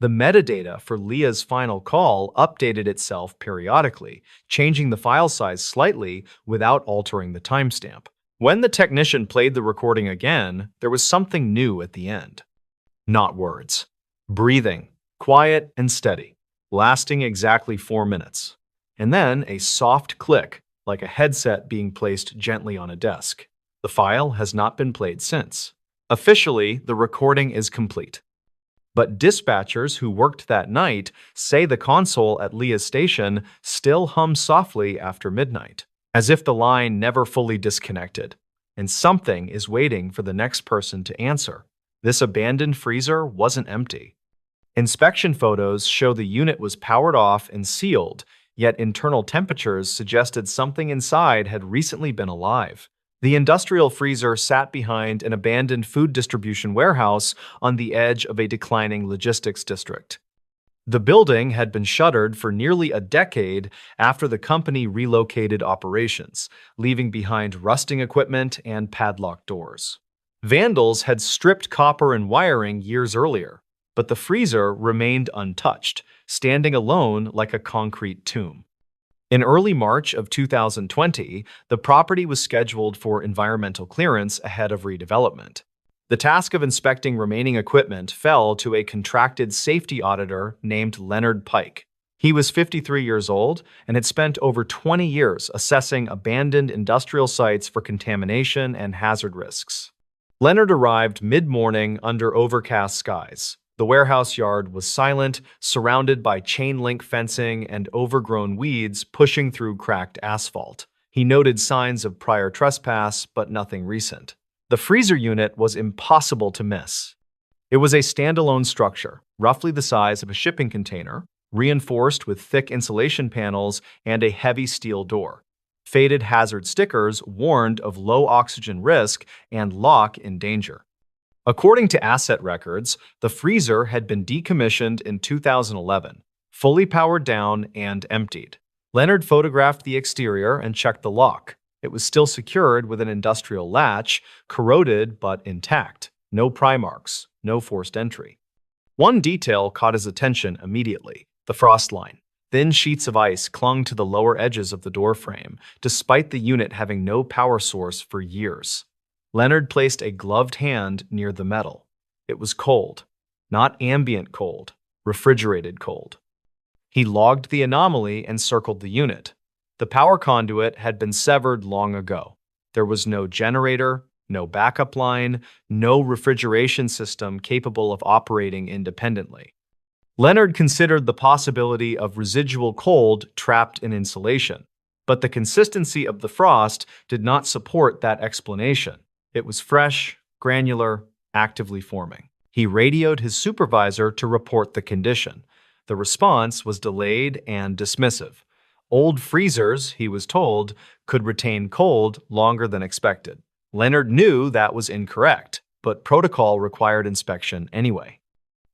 The metadata for Leah's final call updated itself periodically, changing the file size slightly without altering the timestamp. When the technician played the recording again, there was something new at the end. Not words. Breathing, quiet and steady, lasting exactly 4 minutes. And then a soft click, like a headset being placed gently on a desk. The file has not been played since. Officially, the recording is complete. But dispatchers who worked that night say the console at Leah's station still hums softly after midnight, as if the line never fully disconnected, and something is waiting for the next person to answer. This abandoned freezer wasn't empty. Inspection photos show the unit was powered off and sealed, yet internal temperatures suggested something inside had recently been alive. The industrial freezer sat behind an abandoned food distribution warehouse on the edge of a declining logistics district. The building had been shuttered for nearly a decade after the company relocated operations, leaving behind rusting equipment and padlocked doors. Vandals had stripped copper and wiring years earlier, but the freezer remained untouched, standing alone like a concrete tomb. In early March of 2020, the property was scheduled for environmental clearance ahead of redevelopment. The task of inspecting remaining equipment fell to a contracted safety auditor named Leonard Pike. He was 53 years old and had spent over 20 years assessing abandoned industrial sites for contamination and hazard risks. Leonard arrived mid-morning under overcast skies. The warehouse yard was silent, surrounded by chain-link fencing and overgrown weeds pushing through cracked asphalt. He noted signs of prior trespass, but nothing recent. The freezer unit was impossible to miss. It was a standalone structure, roughly the size of a shipping container, reinforced with thick insulation panels and a heavy steel door. Faded hazard stickers warned of low oxygen risk and lock in danger. According to asset records, the freezer had been decommissioned in 2011, fully powered down and emptied. Leonard photographed the exterior and checked the lock. It was still secured with an industrial latch, corroded but intact. No pry marks, no forced entry. One detail caught his attention immediately: the frost line. Thin sheets of ice clung to the lower edges of the door frame, despite the unit having no power source for years. Leonard placed a gloved hand near the metal. It was cold, not ambient cold, refrigerated cold. He logged the anomaly and circled the unit. The power conduit had been severed long ago. There was no generator, no backup line, no refrigeration system capable of operating independently. Leonard considered the possibility of residual cold trapped in insulation, but the consistency of the frost did not support that explanation. It was fresh, granular, actively forming. He radioed his supervisor to report the condition. The response was delayed and dismissive. Old freezers, he was told, could retain cold longer than expected. Leonard knew that was incorrect, but protocol required inspection anyway.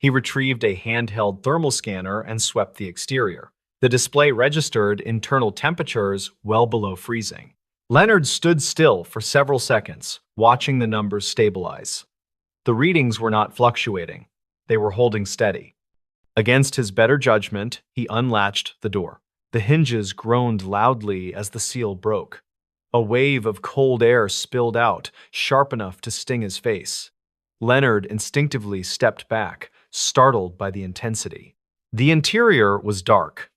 He retrieved a handheld thermal scanner and swept the exterior. The display registered internal temperatures well below freezing. Leonard stood still for several seconds, watching the numbers stabilize. The readings were not fluctuating. They were holding steady. Against his better judgment, he unlatched the door. The hinges groaned loudly as the seal broke. A wave of cold air spilled out, sharp enough to sting his face. Leonard instinctively stepped back, startled by the intensity. The interior was dark.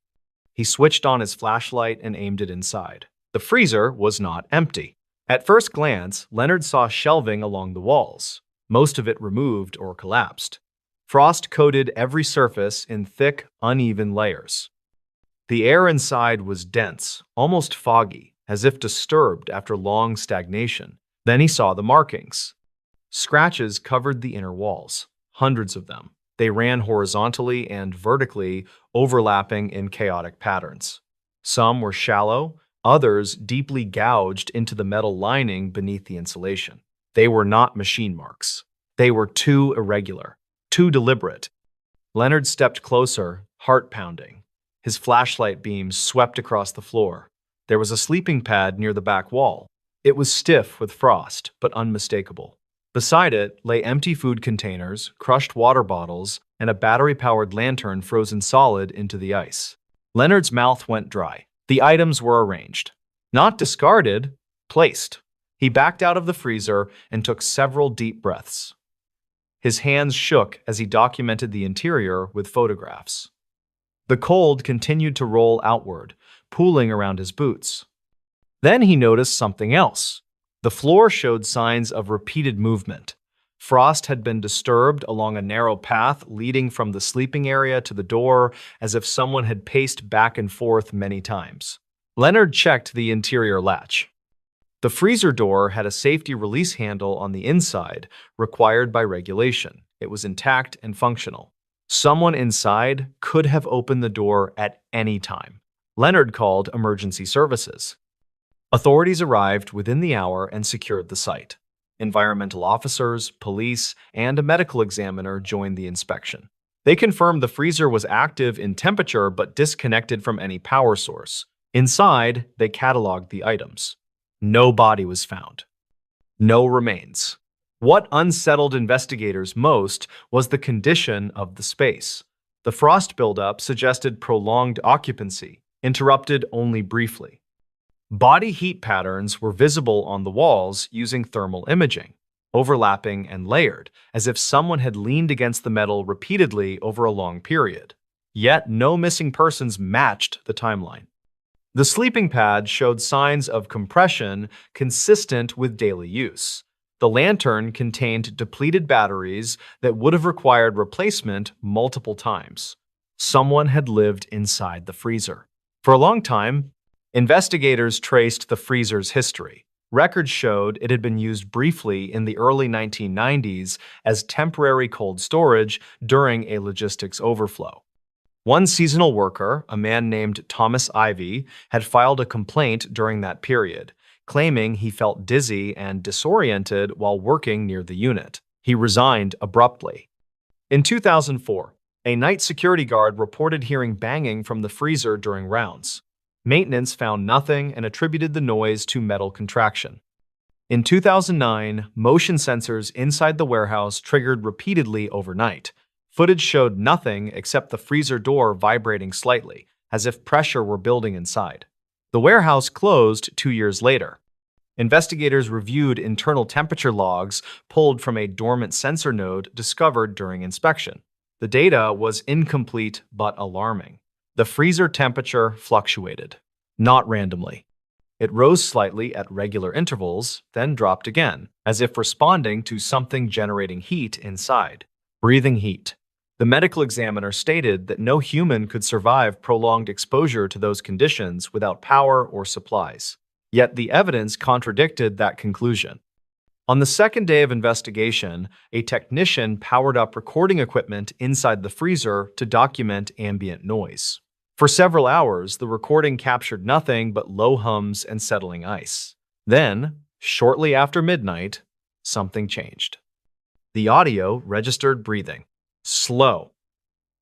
He switched on his flashlight and aimed it inside. The freezer was not empty. At first glance, Leonard saw shelving along the walls, most of it removed or collapsed. Frost coated every surface in thick, uneven layers. The air inside was dense, almost foggy, as if disturbed after long stagnation. Then he saw the markings. Scratches covered the inner walls. hundreds of them. They ran horizontally and vertically, overlapping in chaotic patterns. Some were shallow, others deeply gouged into the metal lining beneath the insulation. They were not machine marks. They were too irregular, too deliberate. Leonard stepped closer, heart pounding. His flashlight beams swept across the floor. There was a sleeping pad near the back wall. It was stiff with frost, but unmistakable. Beside it lay empty food containers, crushed water bottles, and a battery-powered lantern frozen solid into the ice. Leonard's mouth went dry. The items were arranged. Not discarded, placed. He backed out of the freezer and took several deep breaths. His hands shook as he documented the interior with photographs. The cold continued to roll outward, pooling around his boots. Then he noticed something else. The floor showed signs of repeated movement. Frost had been disturbed along a narrow path leading from the sleeping area to the door, as if someone had paced back and forth many times. Leonard checked the interior latch. The freezer door had a safety release handle on the inside, required by regulation. It was intact and functional. Someone inside could have opened the door at any time. Leonard called emergency services. Authorities arrived within the hour and secured the site. Environmental officers, police, and a medical examiner joined the inspection. They confirmed the freezer was active in temperature but disconnected from any power source. Inside, they cataloged the items. No body was found. No remains. What unsettled investigators most was the condition of the space. The frost buildup suggested prolonged occupancy, interrupted only briefly. Body heat patterns were visible on the walls using thermal imaging, overlapping and layered, as if someone had leaned against the metal repeatedly over a long period. Yet no missing persons matched the timeline. The sleeping pad showed signs of compression consistent with daily use. The lantern contained depleted batteries that would have required replacement multiple times. Someone had lived inside the freezer. For a long time, investigators traced the freezer's history. Records showed it had been used briefly in the early 1990s as temporary cold storage during a logistics overflow. One seasonal worker, a man named Thomas Ivy, had filed a complaint during that period, claiming he felt dizzy and disoriented while working near the unit. He resigned abruptly. In 2004, a night security guard reported hearing banging from the freezer during rounds. Maintenance found nothing and attributed the noise to metal contraction. In 2009, motion sensors inside the warehouse triggered repeatedly overnight. Footage showed nothing except the freezer door vibrating slightly, as if pressure were building inside. The warehouse closed 2 years later. Investigators reviewed internal temperature logs pulled from a dormant sensor node discovered during inspection. The data was incomplete but alarming. The freezer temperature fluctuated, not randomly. It rose slightly at regular intervals, then dropped again, as if responding to something generating heat inside. Breathing heat. The medical examiner stated that no human could survive prolonged exposure to those conditions without power or supplies. Yet the evidence contradicted that conclusion. On the second day of investigation, a technician powered up recording equipment inside the freezer to document ambient noise. For several hours, the recording captured nothing but low hums and settling ice. Then, shortly after midnight, something changed. The audio registered breathing. Slow,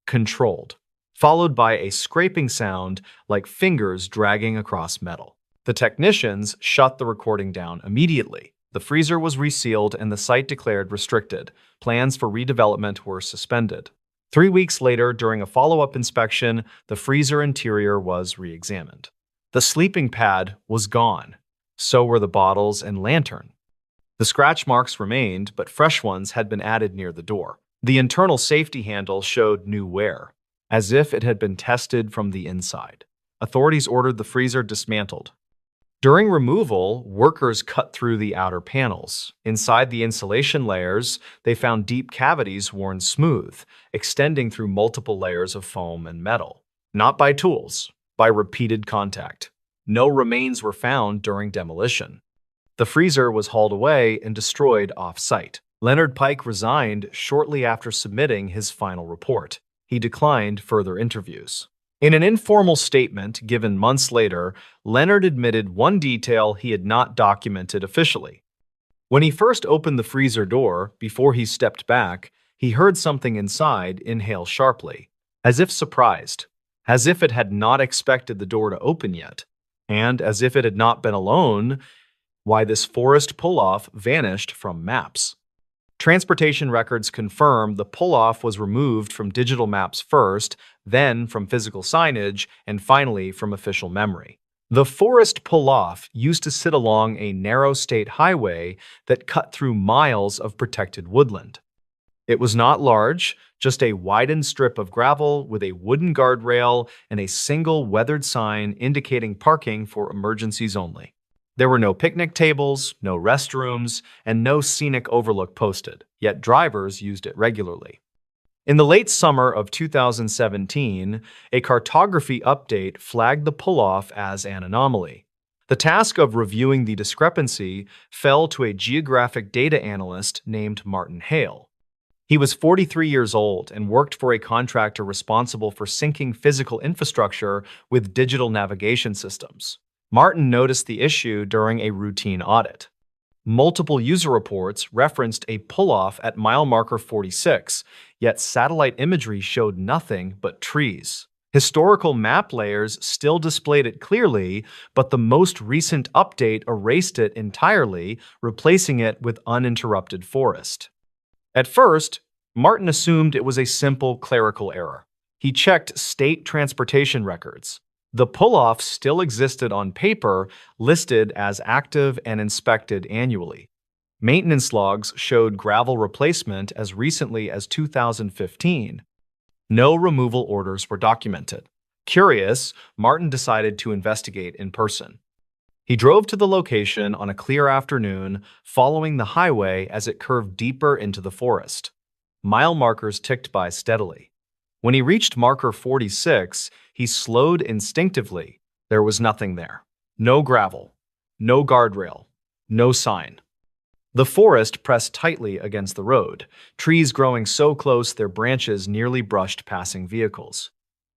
controlled, followed by a scraping sound like fingers dragging across metal. The technicians shut the recording down immediately. The freezer was resealed and the site declared restricted. Plans for redevelopment were suspended. 3 weeks later, during a follow-up inspection, the freezer interior was re-examined. The sleeping pad was gone. So were the bottles and lantern. The scratch marks remained, but fresh ones had been added near the door. The internal safety handle showed new wear, as if it had been tested from the inside. Authorities ordered the freezer dismantled. During removal, workers cut through the outer panels. Inside the insulation layers, they found deep cavities worn smooth, extending through multiple layers of foam and metal. Not by tools, by repeated contact. No remains were found during demolition. The freezer was hauled away and destroyed off-site. Leonard Pike resigned shortly after submitting his final report. He declined further interviews. In an informal statement given months later, Leonard admitted one detail he had not documented officially. When he first opened the freezer door, before he stepped back, he heard something inside inhale sharply, as if surprised, as if it had not expected the door to open yet, and as if it had not been alone, why this forest pull-off vanished from maps. Transportation records confirm the pull-off was removed from digital maps first, then from physical signage, and finally from official memory. The forest pull-off used to sit along a narrow state highway that cut through miles of protected woodland. It was not large, just a widened strip of gravel with a wooden guardrail and a single weathered sign indicating parking for emergencies only. There were no picnic tables, no restrooms, and no scenic overlook posted, yet drivers used it regularly. In the late summer of 2017, a cartography update flagged the pull-off as an anomaly. The task of reviewing the discrepancy fell to a geographic data analyst named Martin Hale. He was 43 years old and worked for a contractor responsible for syncing physical infrastructure with digital navigation systems. Martin noticed the issue during a routine audit. Multiple user reports referenced a pull-off at mile marker 46, yet satellite imagery showed nothing but trees. Historical map layers still displayed it clearly, but the most recent update erased it entirely, replacing it with uninterrupted forest. At first, Martin assumed it was a simple clerical error. He checked state transportation records. The pull-off still existed on paper, listed as active and inspected annually. Maintenance logs showed gravel replacement as recently as 2015. No removal orders were documented. Curious, Martin decided to investigate in person. He drove to the location on a clear afternoon, following the highway as it curved deeper into the forest. Mile markers ticked by steadily. When he reached marker 46, he slowed instinctively. There was nothing there. No gravel, no guardrail, no sign. The forest pressed tightly against the road, trees growing so close their branches nearly brushed passing vehicles.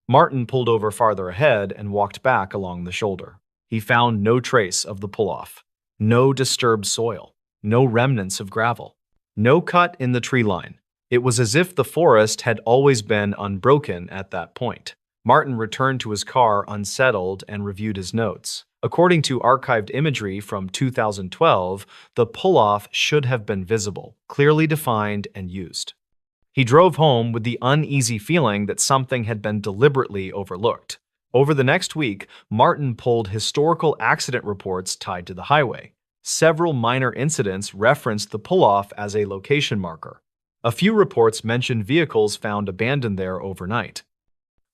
Martin pulled over farther ahead and walked back along the shoulder. He found no trace of the pull-off, no disturbed soil, no remnants of gravel, no cut in the tree line. It was as if the forest had always been unbroken at that point. Martin returned to his car unsettled and reviewed his notes. According to archived imagery from 2012, the pull-off should have been visible, clearly defined, and used. He drove home with the uneasy feeling that something had been deliberately overlooked. Over the next week, Martin pulled historical accident reports tied to the highway. Several minor incidents referenced the pull-off as a location marker. A few reports mentioned vehicles found abandoned there overnight.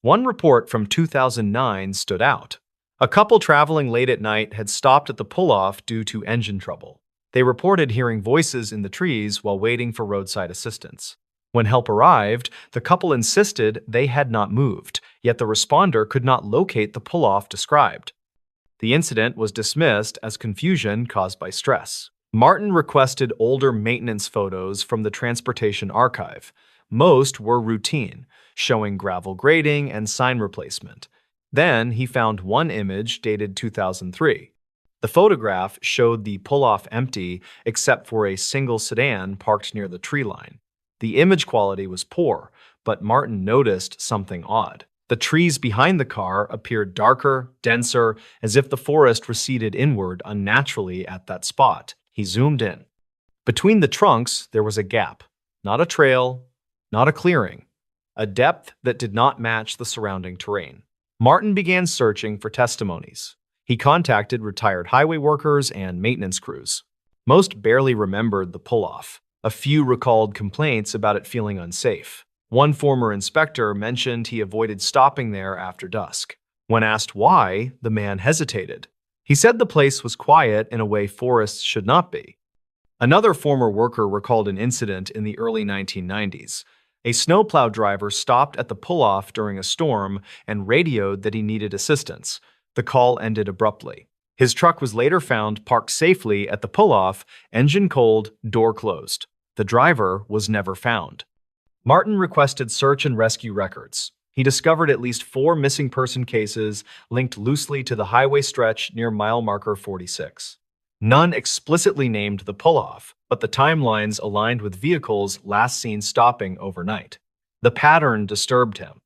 One report from 2009 stood out. A couple traveling late at night had stopped at the pull-off due to engine trouble. They reported hearing voices in the trees while waiting for roadside assistance. When help arrived, the couple insisted they had not moved, yet the responder could not locate the pull-off described. The incident was dismissed as confusion caused by stress. Martin requested older maintenance photos from the transportation archive. Most were routine, showing gravel grading and sign replacement. Then he found one image dated 2003. The photograph showed the pull-off empty except for a single sedan parked near the tree line. The image quality was poor, but Martin noticed something odd. The trees behind the car appeared darker, denser, as if the forest receded inward unnaturally at that spot. He zoomed in. Between the trunks, there was a gap. Not a trail, not a clearing. A depth that did not match the surrounding terrain. Martin began searching for testimonies. He contacted retired highway workers and maintenance crews. Most barely remembered the pull-off. A few recalled complaints about it feeling unsafe. One former inspector mentioned he avoided stopping there after dusk. When asked why, the man hesitated. He said the place was quiet in a way forests should not be. Another former worker recalled an incident in the early 1990s. A snowplow driver stopped at the pull-off during a storm and radioed that he needed assistance. The call ended abruptly. His truck was later found parked safely at the pull-off, engine cold, door closed. The driver was never found. Martin requested search and rescue records. He discovered at least 4 missing person cases linked loosely to the highway stretch near mile marker 46. None explicitly named the pull-off, but the timelines aligned with vehicles last seen stopping overnight. The pattern disturbed him.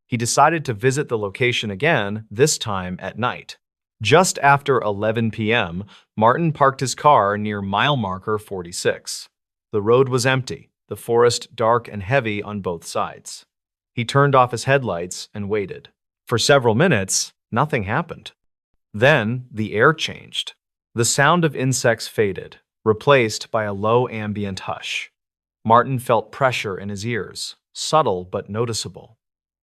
He decided to visit the location again, this time at night. Just after 11 p.m., Martin parked his car near mile marker 46. The road was empty, the forest dark and heavy on both sides. He turned off his headlights and waited. For several minutes, nothing happened. Then the air changed. The sound of insects faded, replaced by a low ambient hush. Martin felt pressure in his ears, subtle but noticeable.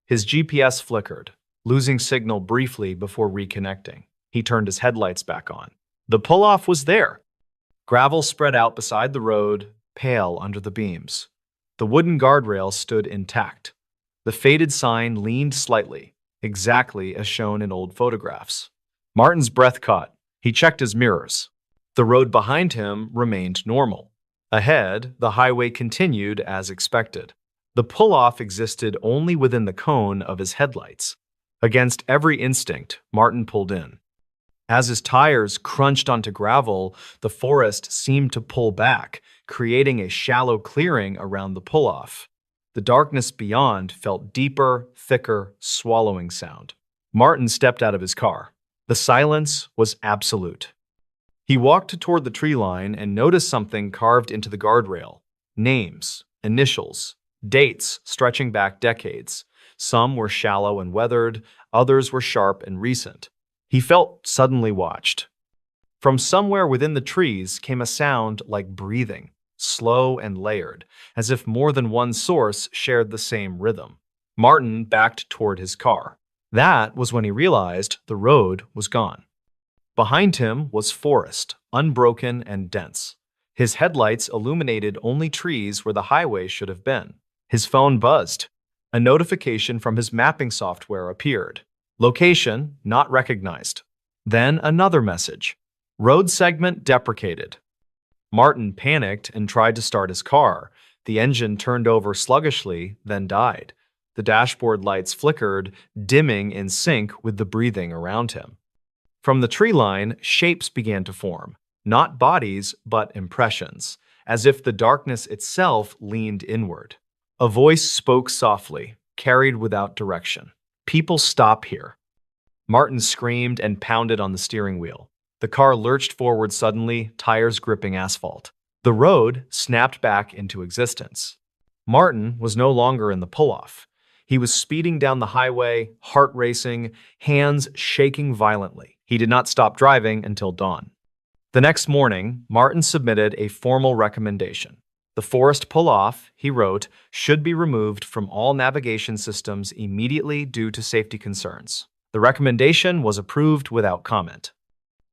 His GPS flickered, losing signal briefly before reconnecting. He turned his headlights back on. The pull-off was there. Gravel spread out beside the road, pale under the beams. The wooden guardrail stood intact. The faded sign leaned slightly, exactly as shown in old photographs. Martin's breath caught. He checked his mirrors. The road behind him remained normal. Ahead, the highway continued as expected. The pull-off existed only within the cone of his headlights. Against every instinct, Martin pulled in. As his tires crunched onto gravel, the forest seemed to pull back, creating a shallow clearing around the pull-off. The darkness beyond felt deeper, thicker, swallowing sound. Martin stepped out of his car. The silence was absolute. He walked toward the tree line and noticed something carved into the guardrail. Names, initials, dates stretching back decades. Some were shallow and weathered, others were sharp and recent. He felt suddenly watched. From somewhere within the trees came a sound like breathing, slow and layered, as if more than one source shared the same rhythm. Martin backed toward his car. That was when he realized the road was gone. Behind him was forest, unbroken and dense. His headlights illuminated only trees where the highway should have been. His phone buzzed. A notification from his mapping software appeared. Location not recognized. Then another message. Road segment deprecated. Martin panicked and tried to start his car. The engine turned over sluggishly, then died. The dashboard lights flickered, dimming in sync with the breathing around him. From the tree line, shapes began to form. Not bodies, but impressions, as if the darkness itself leaned inward. A voice spoke softly, carried without direction. "People stop here." Martin screamed and pounded on the steering wheel. The car lurched forward suddenly, tires gripping asphalt. The road snapped back into existence. Martin was no longer in the pull-off. He was speeding down the highway, heart racing, hands shaking violently. He did not stop driving until dawn. The next morning, Martin submitted a formal recommendation. The forest pull-off, he wrote, should be removed from all navigation systems immediately due to safety concerns. The recommendation was approved without comment.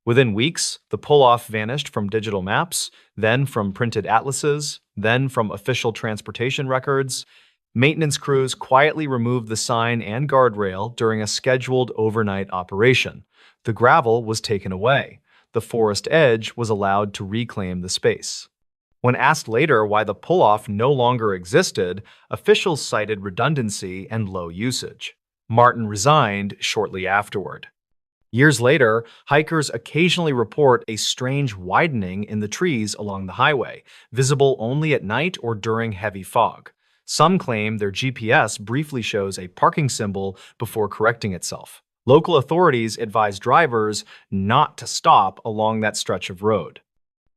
Within weeks, the pull-off vanished from digital maps, then from printed atlases, then from official transportation records. Maintenance crews quietly removed the sign and guardrail during a scheduled overnight operation. The gravel was taken away. The forest edge was allowed to reclaim the space. When asked later why the pull-off no longer existed, officials cited redundancy and low usage. Martin resigned shortly afterward. Years later, hikers occasionally report a strange widening in the trees along the highway, visible only at night or during heavy fog. Some claim their GPS briefly shows a parking symbol before correcting itself. Local authorities advise drivers not to stop along that stretch of road.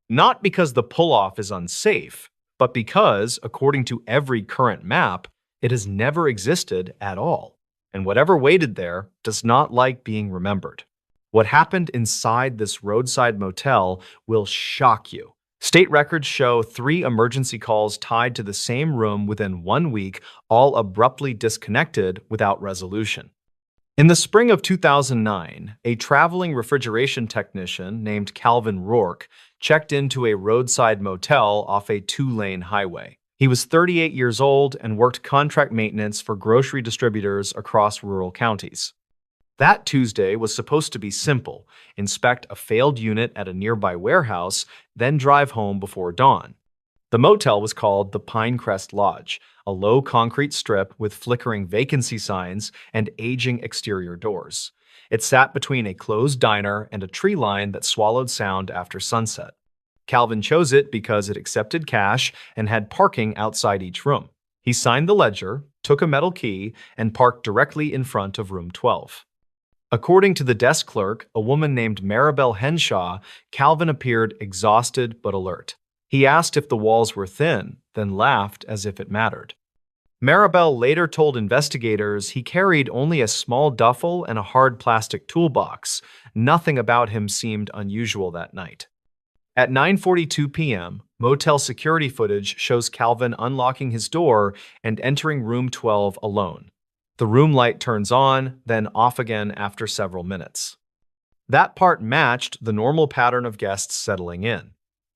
Not because the pull-off is unsafe, but because, according to every current map, it has never existed at all. And whatever waited there does not like being remembered. What happened inside this roadside motel will shock you. State records show 3 emergency calls tied to the same room within 1 week, all abruptly disconnected without resolution. In the spring of 2009, a traveling refrigeration technician named Calvin Rourke checked into a roadside motel off a 2-lane highway. He was 38 years old and worked contract maintenance for grocery distributors across rural counties. That Tuesday was supposed to be simple: inspect a failed unit at a nearby warehouse, then drive home before dawn. The motel was called the Pinecrest Lodge, a low concrete strip with flickering vacancy signs and aging exterior doors. It sat between a closed diner and a tree line that swallowed sound after sunset. Calvin chose it because it accepted cash and had parking outside each room. He signed the ledger, took a metal key, and parked directly in front of room 12. According to the desk clerk, a woman named Maribel Henshaw, Calvin appeared exhausted but alert. He asked if the walls were thin, then laughed as if it mattered. Maribel later told investigators he carried only a small duffel and a hard plastic toolbox. Nothing about him seemed unusual that night. At 9:42 p.m., motel security footage shows Calvin unlocking his door and entering room 12 alone. The room light turns on, then off again after several minutes. That part matched the normal pattern of guests settling in.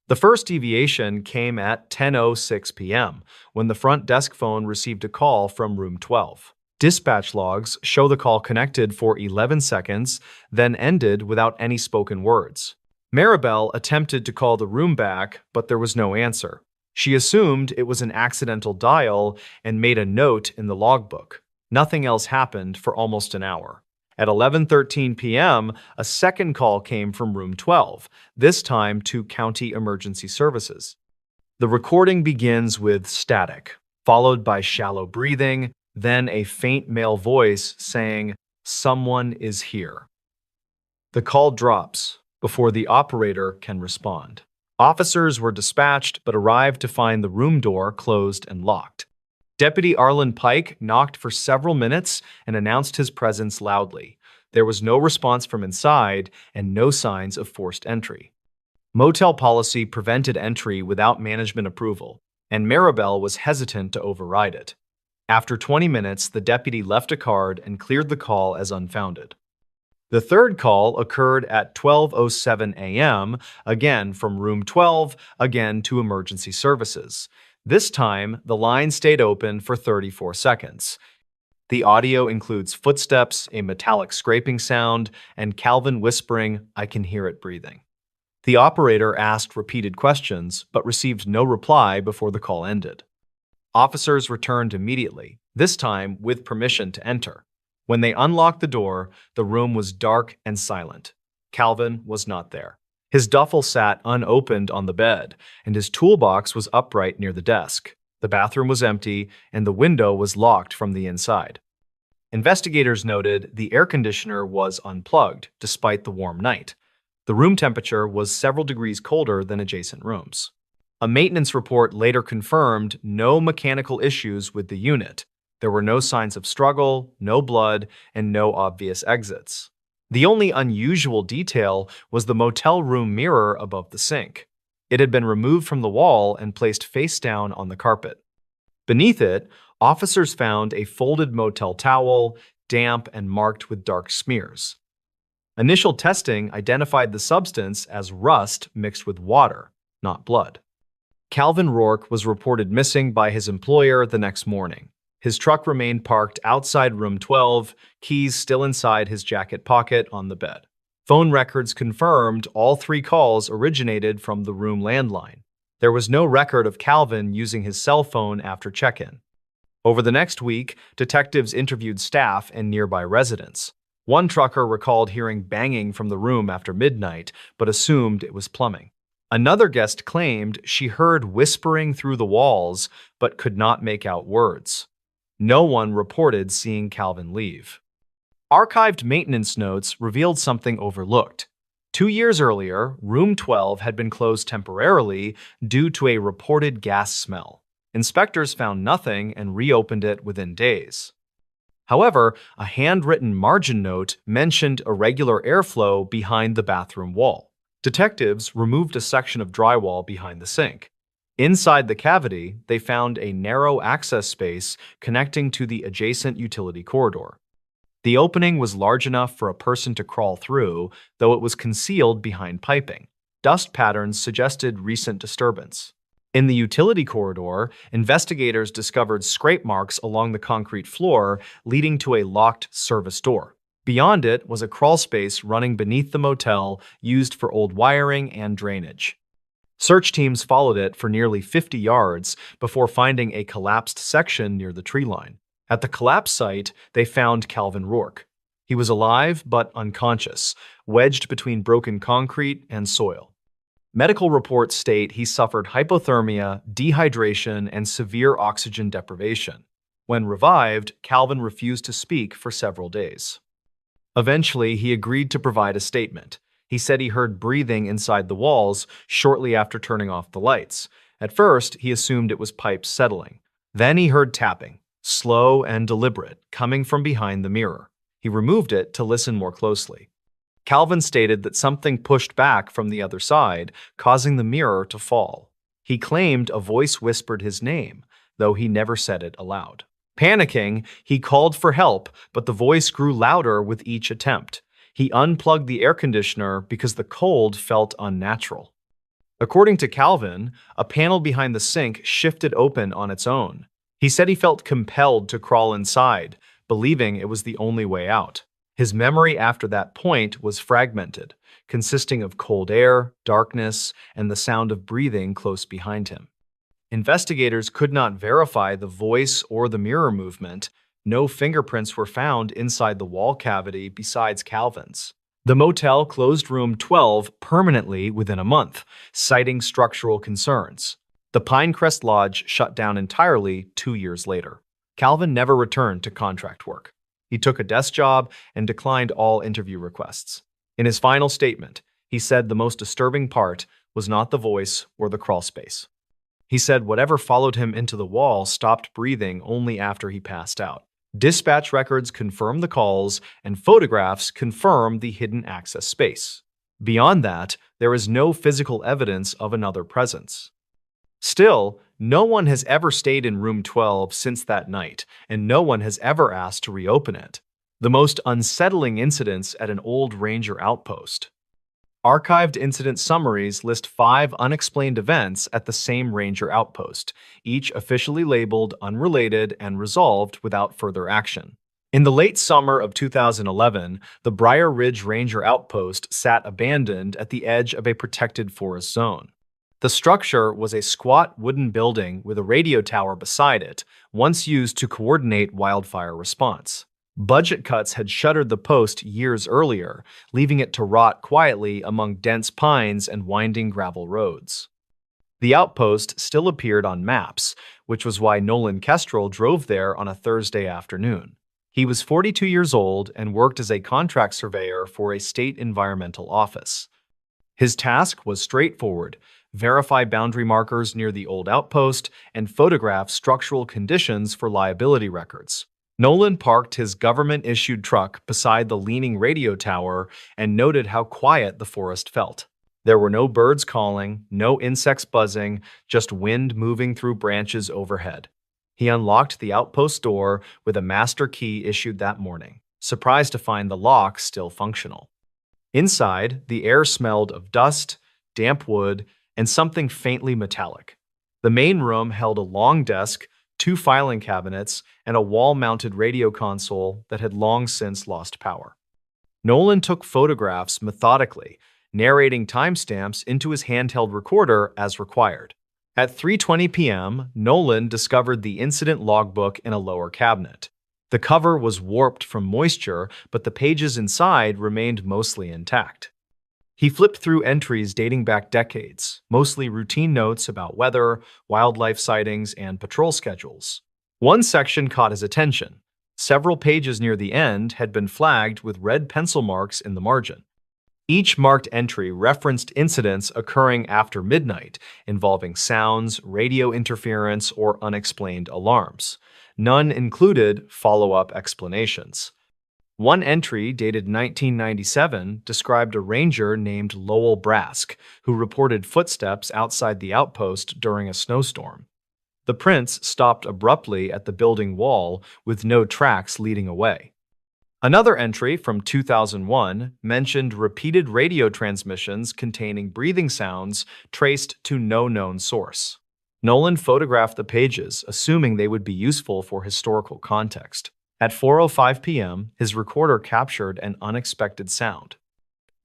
The first deviation came at 10:06 p.m., when the front desk phone received a call from room 12. Dispatch logs show the call connected for 11 seconds, then ended without any spoken words. Maribel attempted to call the room back, but there was no answer. She assumed it was an accidental dial and made a note in the logbook. Nothing else happened for almost an hour. At 11:13 p.m., a second call came from room 12, this time to County Emergency Services. The recording begins with static, followed by shallow breathing, then a faint male voice saying, "Someone is here." The call drops before the operator can respond. Officers were dispatched but arrived to find the room door closed and locked. Deputy Arlen Pike knocked for several minutes and announced his presence loudly. There was no response from inside and no signs of forced entry. Motel policy prevented entry without management approval, and Maribel was hesitant to override it. After 20 minutes, the deputy left a card and cleared the call as unfounded. The third call occurred at 12:07 a.m., again from room 12, again to emergency services. This time, the line stayed open for 34 seconds. The audio includes footsteps, a metallic scraping sound, and Calvin whispering, "I can hear it breathing." The operator asked repeated questions, but received no reply before the call ended. Officers returned immediately, this time with permission to enter. When they unlocked the door, the room was dark and silent. Calvin was not there. His duffel sat unopened on the bed, and his toolbox was upright near the desk. The bathroom was empty, and the window was locked from the inside. Investigators noted the air conditioner was unplugged, despite the warm night. The room temperature was several degrees colder than adjacent rooms. A maintenance report later confirmed no mechanical issues with the unit. There were no signs of struggle, no blood, and no obvious exits. The only unusual detail was the motel room mirror above the sink. It had been removed from the wall and placed face down on the carpet. Beneath it, officers found a folded motel towel, damp and marked with dark smears. Initial testing identified the substance as rust mixed with water, not blood. Calvin Rourke was reported missing by his employer the next morning. His truck remained parked outside room 12, keys still inside his jacket pocket on the bed. Phone records confirmed all 3 calls originated from the room landline. There was no record of Calvin using his cell phone after check-in. Over the next week, detectives interviewed staff and nearby residents. One trucker recalled hearing banging from the room after midnight, but assumed it was plumbing. Another guest claimed she heard whispering through the walls, but could not make out words. No one reported seeing Calvin leave. Archived maintenance notes revealed something overlooked. 2 years earlier, room 12 had been closed temporarily due to a reported gas smell. Inspectors found nothing and reopened it within days. However, a handwritten margin note mentioned irregular airflow behind the bathroom wall. Detectives removed a section of drywall behind the sink. Inside the cavity, they found a narrow access space connecting to the adjacent utility corridor. The opening was large enough for a person to crawl through, though it was concealed behind piping. Dust patterns suggested recent disturbance. In the utility corridor, investigators discovered scrape marks along the concrete floor, leading to a locked service door. Beyond it was a crawl space running beneath the motel, used for old wiring and drainage. Search teams followed it for nearly 50 yards before finding a collapsed section near the tree line. At the collapse site, they found Calvin Rourke. He was alive but unconscious, wedged between broken concrete and soil. Medical reports state he suffered hypothermia, dehydration, and severe oxygen deprivation. When revived, Calvin refused to speak for several days. Eventually, he agreed to provide a statement. He said he heard breathing inside the walls shortly after turning off the lights. At first, he assumed it was pipes settling. Then he heard tapping, slow and deliberate, coming from behind the mirror. He removed it to listen more closely. Calvin stated that something pushed back from the other side, causing the mirror to fall. He claimed a voice whispered his name, though he never said it aloud. Panicking, he called for help, but the voice grew louder with each attempt. He unplugged the air conditioner because the cold felt unnatural. According to Calvin, a panel behind the sink shifted open on its own. He said he felt compelled to crawl inside, believing it was the only way out. His memory after that point was fragmented, consisting of cold air, darkness, and the sound of breathing close behind him. Investigators could not verify the voice or the mirror movement. No fingerprints were found inside the wall cavity besides Calvin's. The motel closed room 12 permanently within a month, citing structural concerns. The Pinecrest Lodge shut down entirely 2 years later. Calvin never returned to contract work. He took a desk job and declined all interview requests. In his final statement, he said the most disturbing part was not the voice or the crawl space. He said whatever followed him into the wall stopped breathing only after he passed out. Dispatch records confirm the calls, and photographs confirm the hidden access space. Beyond that, there is no physical evidence of another presence. Still, no one has ever stayed in room 12 since that night, and no one has ever asked to reopen it. The most unsettling incidents at an old ranger outpost. Archived incident summaries list 5 unexplained events at the same ranger outpost, each officially labeled unrelated and resolved without further action. In the late summer of 2011, the Briar Ridge Ranger Outpost sat abandoned at the edge of a protected forest zone. The structure was a squat wooden building with a radio tower beside it, once used to coordinate wildfire response. Budget cuts had shuttered the post years earlier, leaving it to rot quietly among dense pines and winding gravel roads. The outpost still appeared on maps, which was why Nolan Kestrel drove there on a Thursday afternoon. He was 42 years old and worked as a contract surveyor for a state environmental office. His task was straightforward: verify boundary markers near the old outpost and photograph structural conditions for liability records. Nolan parked his government-issued truck beside the leaning radio tower and noted how quiet the forest felt. There were no birds calling, no insects buzzing, just wind moving through branches overhead. He unlocked the outpost door with a master key issued that morning, surprised to find the lock still functional. Inside, the air smelled of dust, damp wood, and something faintly metallic. The main room held a long desk, 2 filing cabinets, and a wall-mounted radio console that had long since lost power. Nolan took photographs methodically, narrating timestamps into his handheld recorder as required. At 3:20 p.m., Nolan discovered the incident logbook in a lower cabinet. The cover was warped from moisture, but the pages inside remained mostly intact. He flipped through entries dating back decades, mostly routine notes about weather, wildlife sightings, and patrol schedules. One section caught his attention. Several pages near the end had been flagged with red pencil marks in the margin. Each marked entry referenced incidents occurring after midnight, involving sounds, radio interference, or unexplained alarms. None included follow-up explanations. One entry, dated 1997, described a ranger named Lowell Brask, who reported footsteps outside the outpost during a snowstorm. The prints stopped abruptly at the building wall, with no tracks leading away. Another entry from 2001 mentioned repeated radio transmissions containing breathing sounds traced to no known source. Nolan photographed the pages, assuming they would be useful for historical context. At 4:05 p.m., his recorder captured an unexpected sound.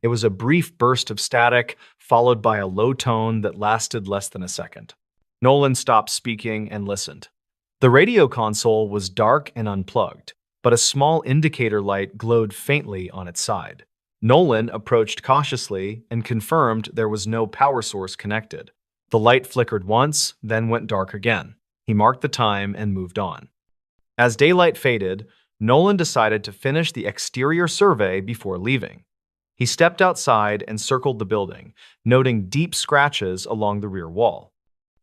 It was a brief burst of static, followed by a low tone that lasted less than a second. Nolan stopped speaking and listened. The radio console was dark and unplugged, but a small indicator light glowed faintly on its side. Nolan approached cautiously and confirmed there was no power source connected. The light flickered once, then went dark again. He marked the time and moved on. As daylight faded, Nolan decided to finish the exterior survey before leaving. He stepped outside and circled the building, noting deep scratches along the rear wall.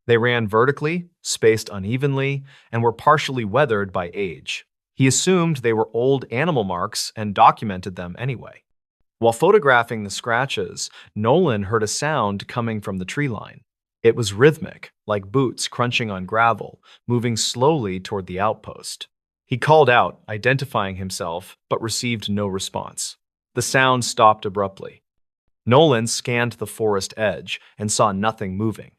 They ran vertically, spaced unevenly, and were partially weathered by age. He assumed they were old animal marks and documented them anyway. While photographing the scratches, Nolan heard a sound coming from the tree line. It was rhythmic, like boots crunching on gravel, moving slowly toward the outpost. He called out, identifying himself, but received no response. The sound stopped abruptly. Nolan scanned the forest edge and saw nothing moving.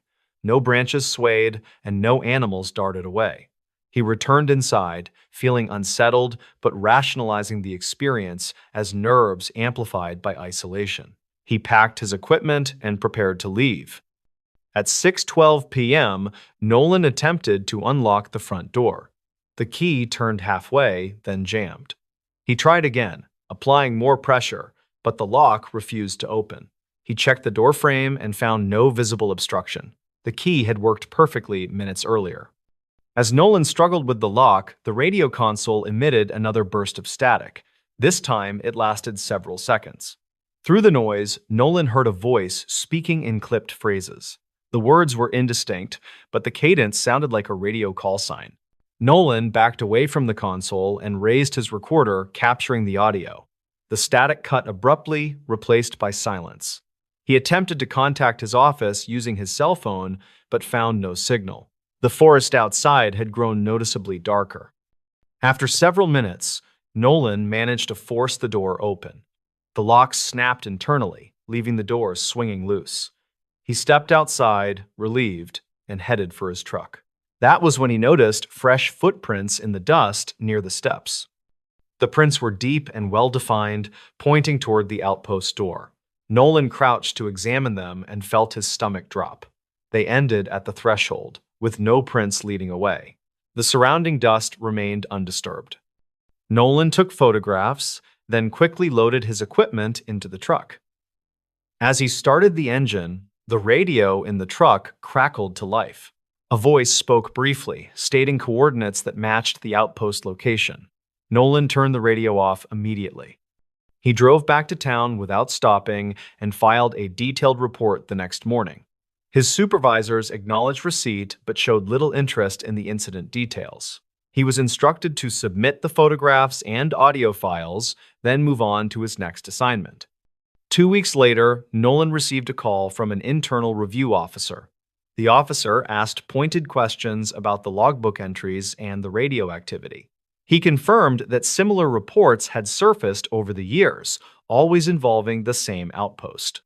No branches swayed, and no animals darted away. He returned inside, feeling unsettled but rationalizing the experience as nerves amplified by isolation. He packed his equipment and prepared to leave. At 6:12 p.m., Nolan attempted to unlock the front door. The key turned halfway, then jammed. He tried again, applying more pressure, but the lock refused to open. He checked the door frame and found no visible obstruction. The key had worked perfectly minutes earlier. As Nolan struggled with the lock, the radio console emitted another burst of static. This time, it lasted several seconds. Through the noise, Nolan heard a voice speaking in clipped phrases. The words were indistinct, but the cadence sounded like a radio call sign. Nolan backed away from the console and raised his recorder, capturing the audio. The static cut abruptly, replaced by silence. He attempted to contact his office using his cell phone, but found no signal. The forest outside had grown noticeably darker. After several minutes, Nolan managed to force the door open. The lock snapped internally, leaving the door swinging loose. He stepped outside, relieved, and headed for his truck. That was when he noticed fresh footprints in the dust near the steps. The prints were deep and well-defined, pointing toward the outpost door. Nolan crouched to examine them and felt his stomach drop. They ended at the threshold, with no prints leading away. The surrounding dust remained undisturbed. Nolan took photographs, then quickly loaded his equipment into the truck. As he started the engine, the radio in the truck crackled to life. A voice spoke briefly, stating coordinates that matched the outpost location. Nolan turned the radio off immediately. He drove back to town without stopping and filed a detailed report the next morning. His supervisors acknowledged receipt but showed little interest in the incident details. He was instructed to submit the photographs and audio files, then move on to his next assignment. 2 weeks later, Nolan received a call from an internal review officer. The officer asked pointed questions about the logbook entries and the radio activity. He confirmed that similar reports had surfaced over the years, always involving the same outpost.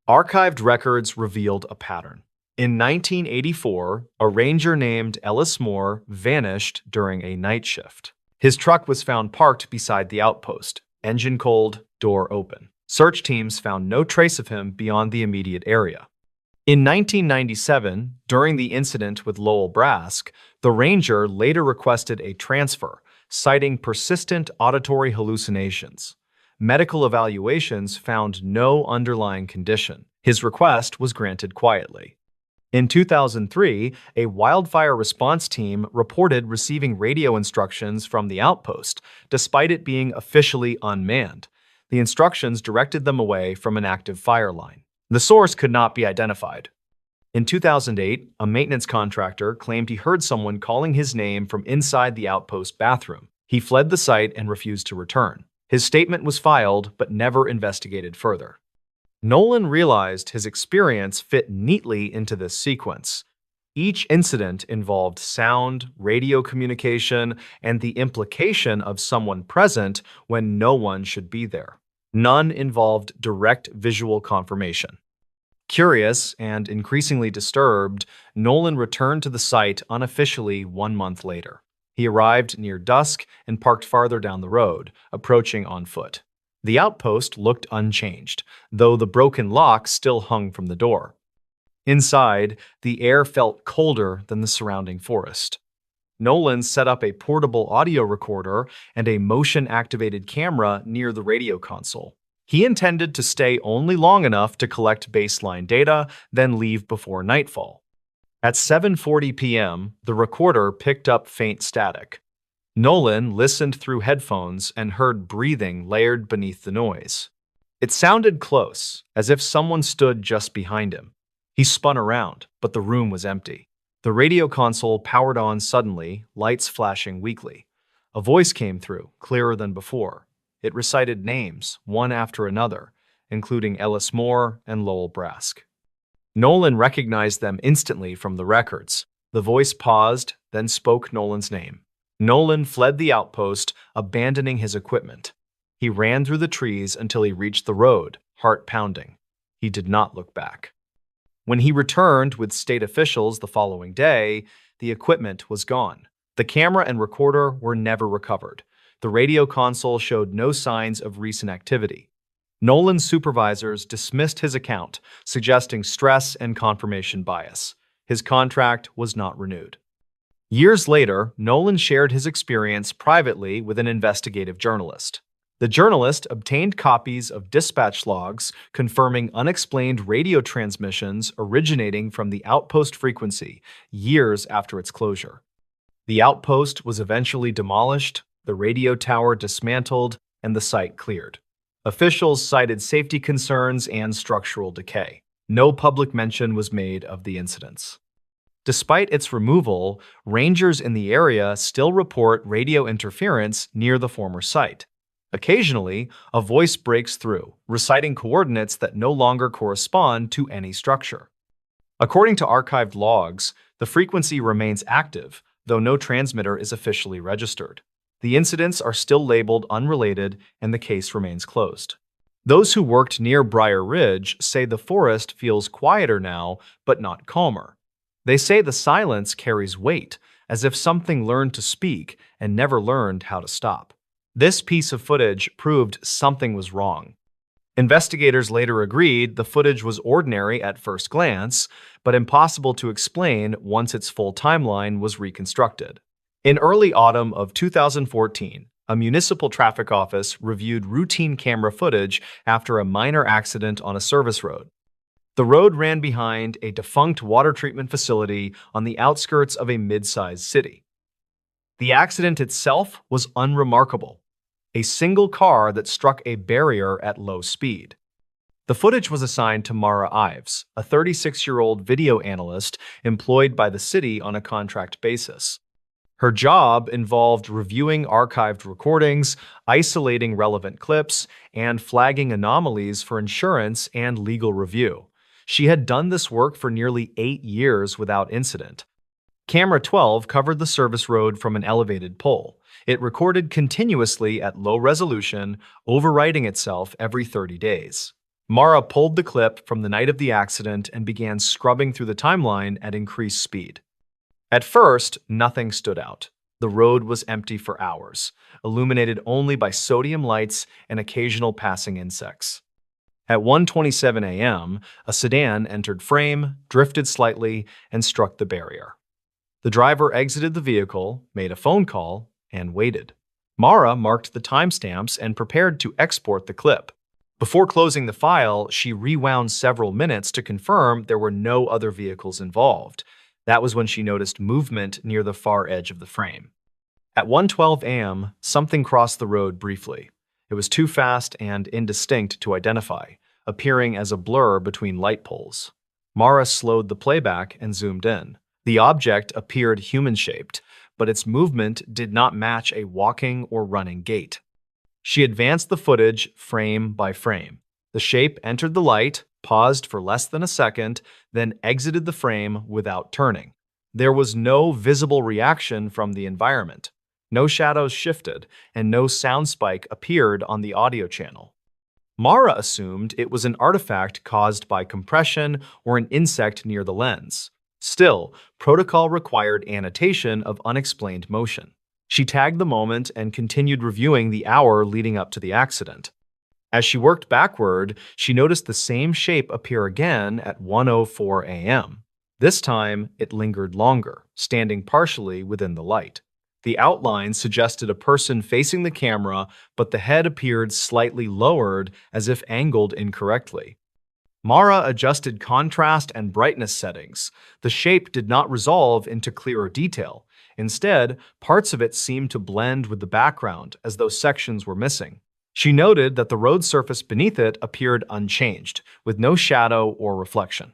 Archived records revealed a pattern. In 1984, a ranger named Ellis Moore vanished during a night shift. His truck was found parked beside the outpost, engine cold, door open. Search teams found no trace of him beyond the immediate area. In 1997, during the incident with Lowell Brask, the ranger later requested a transfer, citing persistent auditory hallucinations. Medical evaluations found no underlying condition. His request was granted quietly. In 2003, a wildfire response team reported receiving radio instructions from the outpost, despite it being officially unmanned. The instructions directed them away from an active fire line. The source could not be identified. In 2008, a maintenance contractor claimed he heard someone calling his name from inside the outpost bathroom. He fled the site and refused to return. His statement was filed but never investigated further. Nolan realized his experience fit neatly into this sequence. Each incident involved sound, radio communication, and the implication of someone present when no one should be there. None involved direct visual confirmation. Curious and increasingly disturbed, Nolan returned to the site unofficially 1 month later. He arrived near dusk and parked farther down the road, approaching on foot. The outpost looked unchanged, though the broken lock still hung from the door. Inside, the air felt colder than the surrounding forest. Nolan set up a portable audio recorder and a motion-activated camera near the radio console. He intended to stay only long enough to collect baseline data, then leave before nightfall. At 7:40 p.m., the recorder picked up faint static. Nolan listened through headphones and heard breathing layered beneath the noise. It sounded close, as if someone stood just behind him. He spun around, but the room was empty. The radio console powered on suddenly, lights flashing weakly. A voice came through, clearer than before. It recited names, one after another, including Ellis Moore and Lowell Brask. Nolan recognized them instantly from the records. The voice paused, then spoke Nolan's name. Nolan fled the outpost, abandoning his equipment. He ran through the trees until he reached the road, heart pounding. He did not look back. When he returned with state officials the following day, the equipment was gone. The camera and recorder were never recovered. The radio console showed no signs of recent activity. Nolan's supervisors dismissed his account, suggesting stress and confirmation bias. His contract was not renewed. Years later, Nolan shared his experience privately with an investigative journalist. The journalist obtained copies of dispatch logs confirming unexplained radio transmissions originating from the outpost frequency years after its closure. The outpost was eventually demolished, the radio tower dismantled, and the site cleared. Officials cited safety concerns and structural decay. No public mention was made of the incidents. Despite its removal, rangers in the area still report radio interference near the former site. Occasionally, a voice breaks through, reciting coordinates that no longer correspond to any structure. According to archived logs, the frequency remains active, though no transmitter is officially registered. The incidents are still labeled unrelated, and the case remains closed. Those who worked near Briar Ridge say the forest feels quieter now, but not calmer. They say the silence carries weight, as if something learned to speak and never learned how to stop. This piece of footage proved something was wrong. Investigators later agreed the footage was ordinary at first glance, but impossible to explain once its full timeline was reconstructed. In early autumn of 2014, a municipal traffic office reviewed routine camera footage after a minor accident on a service road. The road ran behind a defunct water treatment facility on the outskirts of a mid-sized city. The accident itself was unremarkable. A single car that struck a barrier at low speed. The footage was assigned to Mara Ives, a 36-year-old video analyst employed by the city on a contract basis. Her job involved reviewing archived recordings, isolating relevant clips, and flagging anomalies for insurance and legal review. She had done this work for nearly 8 years without incident. Camera 12 covered the service road from an elevated pole. It recorded continuously at low resolution, overwriting itself every 30 days. Mara pulled the clip from the night of the accident and began scrubbing through the timeline at increased speed. At first, nothing stood out. The road was empty for hours, illuminated only by sodium lights and occasional passing insects. At 1:27 a.m., a sedan entered frame, drifted slightly, and struck the barrier. The driver exited the vehicle, made a phone call, and waited. Mara marked the timestamps and prepared to export the clip. Before closing the file, she rewound several minutes to confirm there were no other vehicles involved. That was when she noticed movement near the far edge of the frame. At 1:12 a.m., something crossed the road briefly. It was too fast and indistinct to identify, appearing as a blur between light poles. Mara slowed the playback and zoomed in. The object appeared human-shaped, but its movement did not match a walking or running gait. She advanced the footage frame by frame. The shape entered the light, paused for less than a second, then exited the frame without turning. There was no visible reaction from the environment. No shadows shifted, and no sound spike appeared on the audio channel. Mara assumed it was an artifact caused by compression or an insect near the lens. Still, protocol required annotation of unexplained motion. She tagged the moment and continued reviewing the hour leading up to the accident. As she worked backward, she noticed the same shape appear again at 1:04 a.m. This time, it lingered longer, standing partially within the light. The outline suggested a person facing the camera, but the head appeared slightly lowered as if angled incorrectly. Mara adjusted contrast and brightness settings. The shape did not resolve into clearer detail. Instead, parts of it seemed to blend with the background as though sections were missing. She noted that the road surface beneath it appeared unchanged, with no shadow or reflection.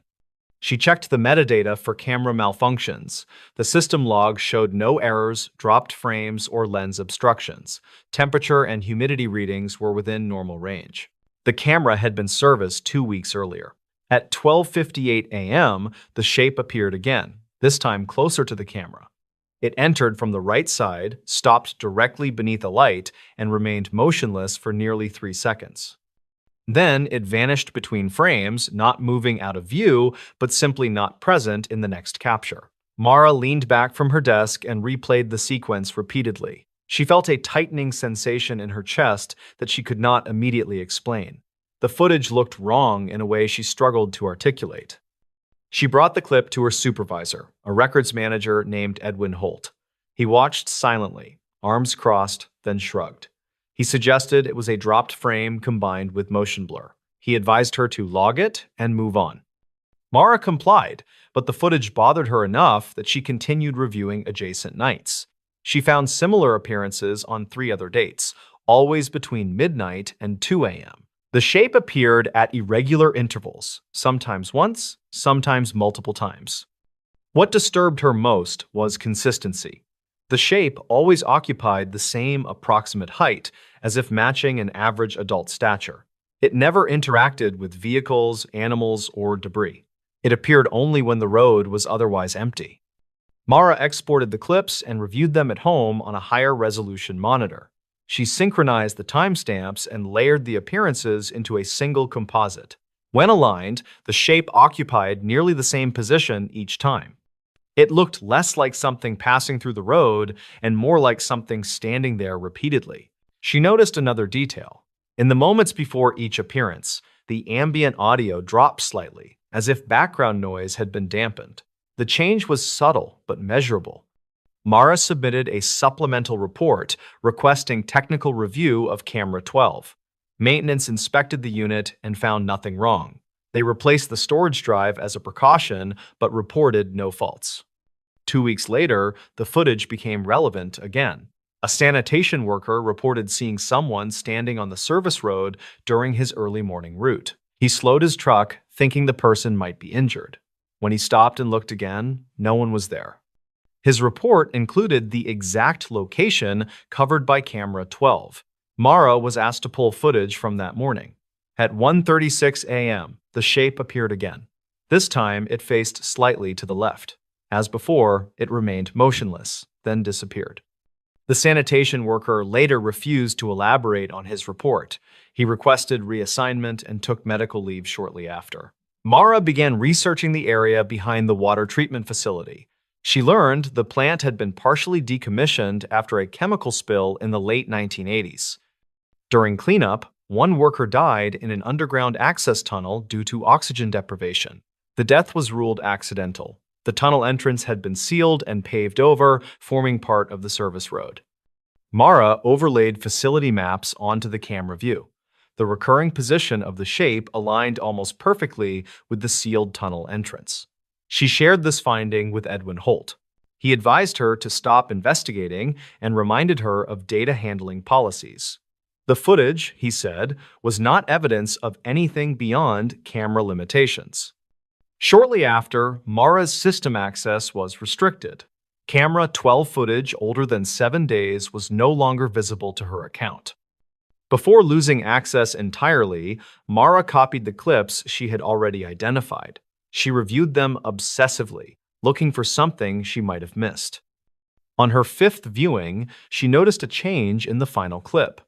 She checked the metadata for camera malfunctions. The system log showed no errors, dropped frames, or lens obstructions. Temperature and humidity readings were within normal range. The camera had been serviced 2 weeks earlier. At 12:58 a.m., the shape appeared again, this time closer to the camera. It entered from the right side, stopped directly beneath a light, and remained motionless for nearly 3 seconds. Then it vanished between frames, not moving out of view, but simply not present in the next capture. Mara leaned back from her desk and replayed the sequence repeatedly. She felt a tightening sensation in her chest that she could not immediately explain. The footage looked wrong in a way she struggled to articulate. She brought the clip to her supervisor, a records manager named Edwin Holt. He watched silently, arms crossed, then shrugged. He suggested it was a dropped frame combined with motion blur. He advised her to log it and move on. Mara complied, but the footage bothered her enough that she continued reviewing adjacent nights. She found similar appearances on 3 other dates, always between midnight and 2 a.m. The shape appeared at irregular intervals, sometimes once, sometimes multiple times. What disturbed her most was consistency. The shape always occupied the same approximate height, as if matching an average adult stature. It never interacted with vehicles, animals, or debris. It appeared only when the road was otherwise empty. Mara exported the clips and reviewed them at home on a higher resolution monitor. She synchronized the timestamps and layered the appearances into a single composite. When aligned, the shape occupied nearly the same position each time. It looked less like something passing through the road and more like something standing there repeatedly. She noticed another detail. In the moments before each appearance, the ambient audio dropped slightly, as if background noise had been dampened. The change was subtle but measurable. Mara submitted a supplemental report requesting technical review of camera 12. Maintenance inspected the unit and found nothing wrong. They replaced the storage drive as a precaution but reported no faults. 2 weeks later, the footage became relevant again. A sanitation worker reported seeing someone standing on the service road during his early morning route. He slowed his truck, thinking the person might be injured. When he stopped and looked again, no one was there. His report included the exact location covered by camera 12. Mara was asked to pull footage from that morning. At 1:36 a.m., the shape appeared again. This time, it faced slightly to the left. As before, it remained motionless, then disappeared. The sanitation worker later refused to elaborate on his report. He requested reassignment and took medical leave shortly after. Mara began researching the area behind the water treatment facility. She learned the plant had been partially decommissioned after a chemical spill in the late 1980s. During cleanup, one worker died in an underground access tunnel due to oxygen deprivation. The death was ruled accidental. The tunnel entrance had been sealed and paved over, forming part of the service road. Mara overlaid facility maps onto the camera view. The recurring position of the shape aligned almost perfectly with the sealed tunnel entrance. She shared this finding with Edwin Holt. He advised her to stop investigating and reminded her of data handling policies. The footage, he said, was not evidence of anything beyond camera limitations. Shortly after, Mara's system access was restricted. Camera 12 footage older than 7 days was no longer visible to her account. Before losing access entirely, Mara copied the clips she had already identified. She reviewed them obsessively, looking for something she might have missed. On her 5th viewing, she noticed a change in the final clip.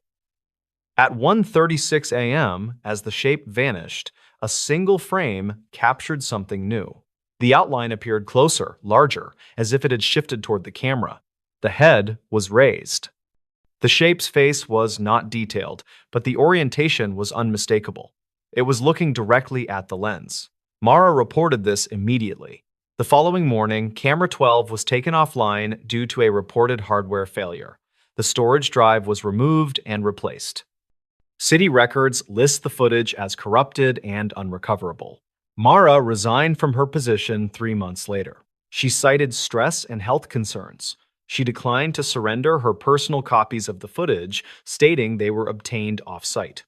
At 1:36 a.m., as the shape vanished, a single frame captured something new. The outline appeared closer, larger, as if it had shifted toward the camera. The head was raised. The shape's face was not detailed, but the orientation was unmistakable. It was looking directly at the lens. Mara reported this immediately. The following morning, camera 12 was taken offline due to a reported hardware failure. The storage drive was removed and replaced. City records list the footage as corrupted and unrecoverable. Mara resigned from her position 3 months later. She cited stress and health concerns. She declined to surrender her personal copies of the footage, stating they were obtained off-site.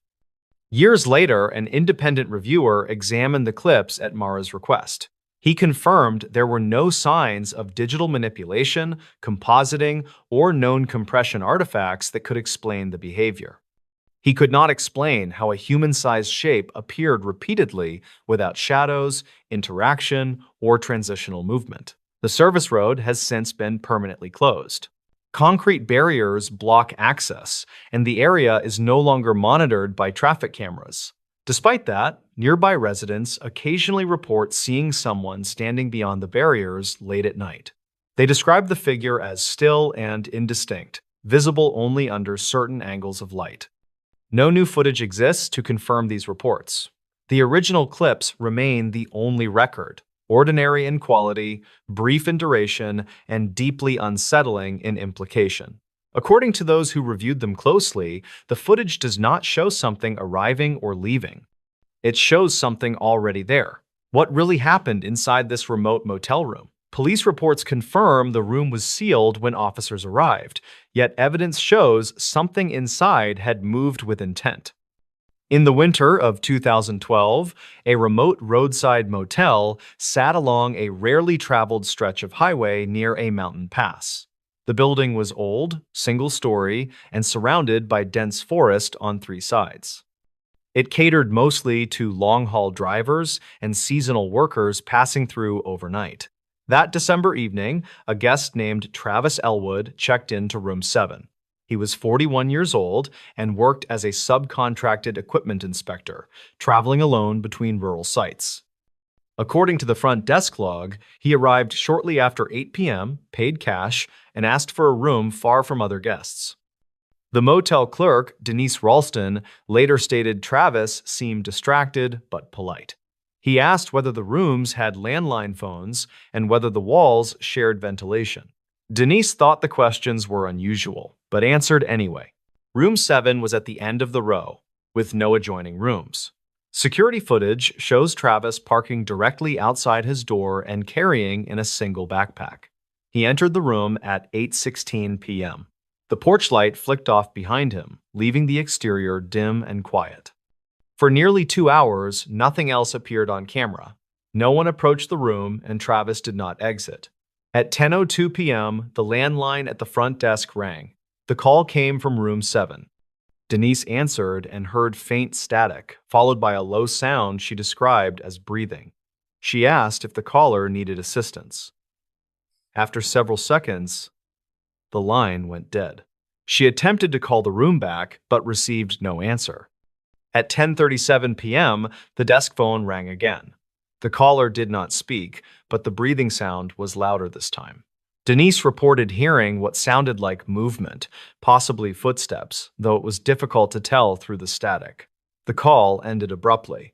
Years later, an independent reviewer examined the clips at Mara's request. He confirmed there were no signs of digital manipulation, compositing, or known compression artifacts that could explain the behavior. He could not explain how a human-sized shape appeared repeatedly without shadows, interaction, or transitional movement. The service road has since been permanently closed. Concrete barriers block access, and the area is no longer monitored by traffic cameras. Despite that, nearby residents occasionally report seeing someone standing beyond the barriers late at night. They describe the figure as still and indistinct, visible only under certain angles of light. No new footage exists to confirm these reports. The original clips remain the only record, ordinary in quality, brief in duration, and deeply unsettling in implication. According to those who reviewed them closely, the footage does not show something arriving or leaving. It shows something already there. What really happened inside this remote motel room? Police reports confirm the room was sealed when officers arrived, yet evidence shows something inside had moved with intent. In the winter of 2012, a remote roadside motel sat along a rarely traveled stretch of highway near a mountain pass. The building was old, single-story, and surrounded by dense forest on 3 sides. It catered mostly to long-haul drivers and seasonal workers passing through overnight. That December evening, a guest named Travis Elwood checked into room 7. He was 41 years old and worked as a subcontracted equipment inspector, traveling alone between rural sites. According to the front desk log, he arrived shortly after 8 p.m., paid cash, and asked for a room far from other guests. The motel clerk, Denise Ralston, later stated Travis seemed distracted but polite. He asked whether the rooms had landline phones and whether the walls shared ventilation. Denise thought the questions were unusual, but answered anyway. Room 7 was at the end of the row, with no adjoining rooms. Security footage shows Travis parking directly outside his door and carrying in a single backpack. He entered the room at 8:16 p.m. The porch light flicked off behind him, leaving the exterior dim and quiet. For nearly 2 hours, nothing else appeared on camera. No one approached the room, and Travis did not exit. At 10:02 p.m., the landline at the front desk rang. The call came from room 7. Denise answered and heard faint static, followed by a low sound she described as breathing. She asked if the caller needed assistance. After several seconds, the line went dead. She attempted to call the room back, but received no answer. At 10:37 p.m., the desk phone rang again. The caller did not speak, but the breathing sound was louder this time. Denise reported hearing what sounded like movement, possibly footsteps, though it was difficult to tell through the static. The call ended abruptly.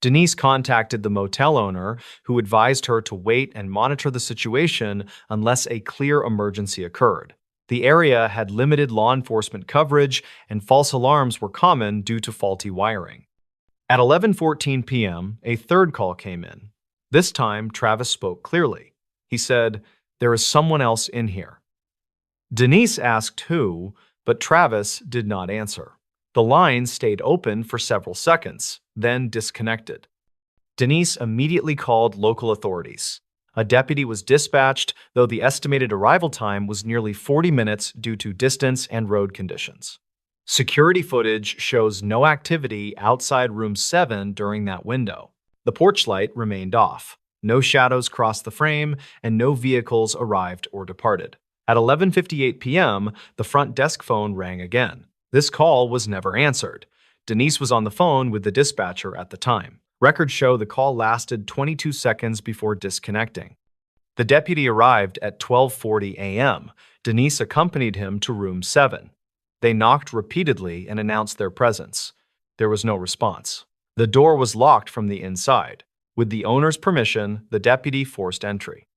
Denise contacted the motel owner, who advised her to wait and monitor the situation unless a clear emergency occurred. The area had limited law enforcement coverage, and false alarms were common due to faulty wiring. At 11:14 p.m., a third call came in. This time, Travis spoke clearly. He said, "There is someone else in here." Denise asked who, but Travis did not answer. The line stayed open for several seconds, then disconnected. Denise immediately called local authorities. A deputy was dispatched, though the estimated arrival time was nearly 40 minutes due to distance and road conditions. Security footage shows no activity outside room 7 during that window. The porch light remained off. No shadows crossed the frame, and no vehicles arrived or departed. At 11:58 p.m., the front desk phone rang again. This call was never answered. Denise was on the phone with the dispatcher at the time. Records show the call lasted 22 seconds before disconnecting. The deputy arrived at 12:40 a.m. Denise accompanied him to room 7. They knocked repeatedly and announced their presence. There was no response. The door was locked from the inside. With the owner's permission, the deputy forced entry.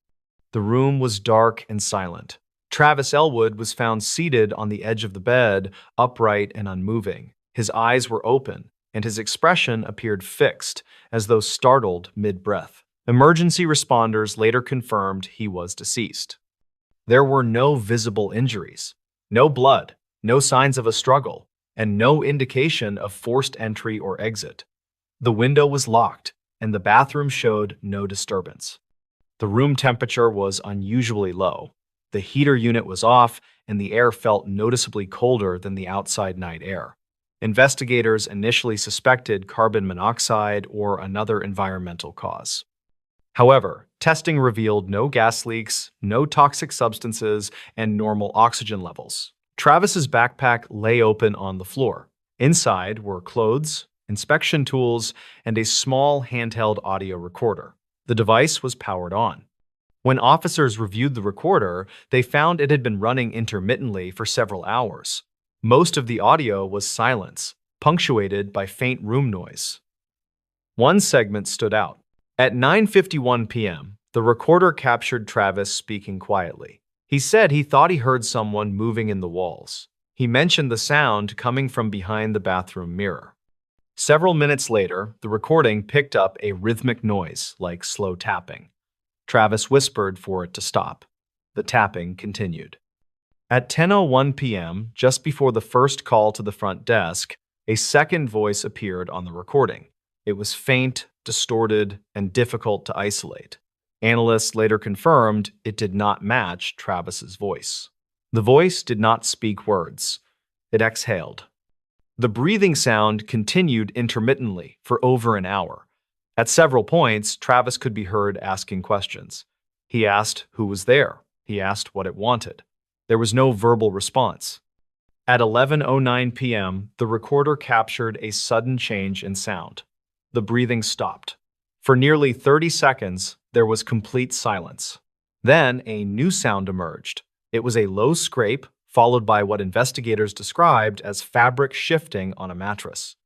The room was dark and silent. Travis Elwood was found seated on the edge of the bed, upright and unmoving. His eyes were open, and his expression appeared fixed, as though startled mid-breath. Emergency responders later confirmed he was deceased. There were no visible injuries, no blood, no signs of a struggle, and no indication of forced entry or exit. The window was locked, and the bathroom showed no disturbance. The room temperature was unusually low. The heater unit was off, and the air felt noticeably colder than the outside night air. Investigators initially suspected carbon monoxide or another environmental cause. However, testing revealed no gas leaks, no toxic substances, and normal oxygen levels. Travis's backpack lay open on the floor. Inside were clothes, inspection tools, and a small handheld audio recorder. The device was powered on. When officers reviewed the recorder, they found it had been running intermittently for several hours. Most of the audio was silence, punctuated by faint room noise. One segment stood out. At 9:51 p.m., the recorder captured Travis speaking quietly. He said he thought he heard someone moving in the walls. He mentioned the sound coming from behind the bathroom mirror. Several minutes later, the recording picked up a rhythmic noise, like slow tapping. Travis whispered for it to stop. The tapping continued. At 10:01 p.m., just before the first call to the front desk, a second voice appeared on the recording. It was faint, distorted, and difficult to isolate. Analysts later confirmed it did not match Travis's voice. The voice did not speak words. It exhaled. The breathing sound continued intermittently for over an hour. At several points, Travis could be heard asking questions. He asked who was there. He asked what it wanted. There was no verbal response. At 11:09 p.m., the recorder captured a sudden change in sound. The breathing stopped. For nearly 30 seconds, there was complete silence. Then a new sound emerged. It was a low scrape, followed by what investigators described as fabric shifting on a mattress.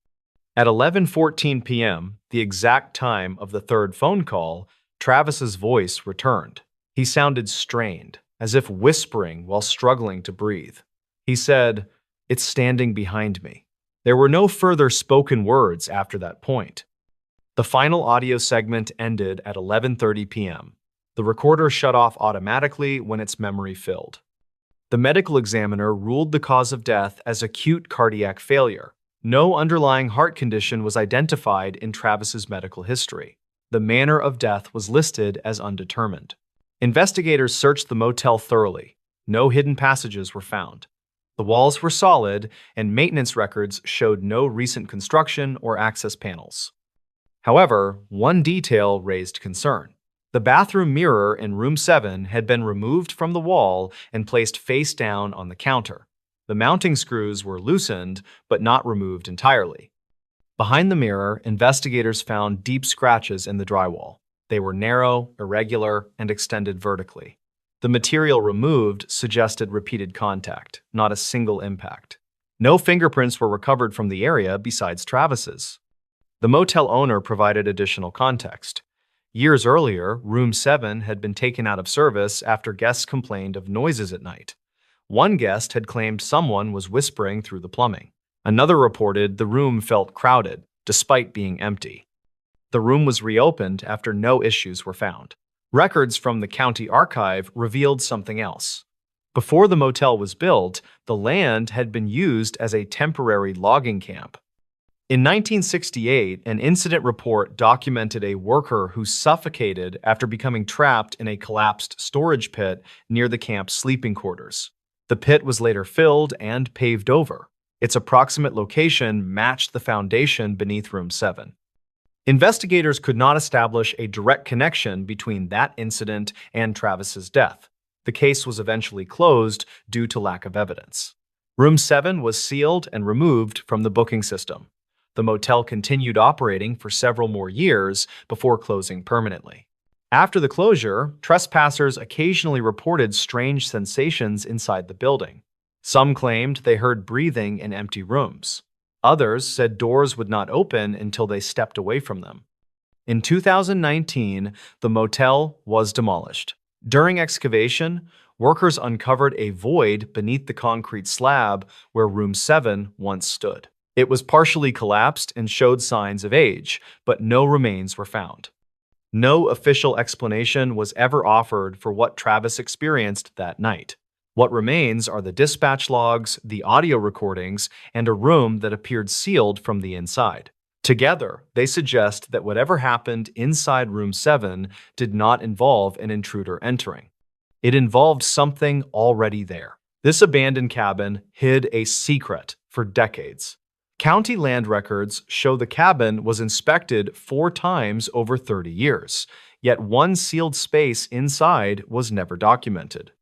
At 11:14 p.m., the exact time of the third phone call, Travis's voice returned. He sounded strained, as if whispering while struggling to breathe. He said, "It's standing behind me." There were no further spoken words after that point. The final audio segment ended at 11:30 p.m. The recorder shut off automatically when its memory filled. The medical examiner ruled the cause of death as acute cardiac failure. No underlying heart condition was identified in Travis's medical history. The manner of death was listed as undetermined. Investigators searched the motel thoroughly. No hidden passages were found. The walls were solid, and maintenance records showed no recent construction or access panels. However, one detail raised concern. The bathroom mirror in room 7 had been removed from the wall and placed face down on the counter. The mounting screws were loosened, but not removed entirely. Behind the mirror, investigators found deep scratches in the drywall. They were narrow, irregular, and extended vertically. The material removed suggested repeated contact, not a single impact. No fingerprints were recovered from the area besides Travis's. The motel owner provided additional context. Years earlier, room 7 had been taken out of service after guests complained of noises at night. One guest had claimed someone was whispering through the plumbing. Another reported the room felt crowded, despite being empty. The room was reopened after no issues were found. Records from the county archive revealed something else. Before the motel was built, the land had been used as a temporary logging camp. In 1968, an incident report documented a worker who suffocated after becoming trapped in a collapsed storage pit near the camp's sleeping quarters. The pit was later filled and paved over. Its approximate location matched the foundation beneath room 7. Investigators could not establish a direct connection between that incident and Travis's death. The case was eventually closed due to lack of evidence. Room 7 was sealed and removed from the booking system. The motel continued operating for several more years before closing permanently. After the closure, trespassers occasionally reported strange sensations inside the building. Some claimed they heard breathing in empty rooms. Others said doors would not open until they stepped away from them. In 2019, the motel was demolished. During excavation, workers uncovered a void beneath the concrete slab where Room 7 once stood. It was partially collapsed and showed signs of age, but no remains were found. No official explanation was ever offered for what Travis experienced that night. What remains are the dispatch logs, the audio recordings, and a room that appeared sealed from the inside. Together, they suggest that whatever happened inside Room 7 did not involve an intruder entering. It involved something already there. This abandoned cabin hid a secret for decades. County land records show the cabin was inspected 4 times over 30 years, yet one sealed space inside was never documented.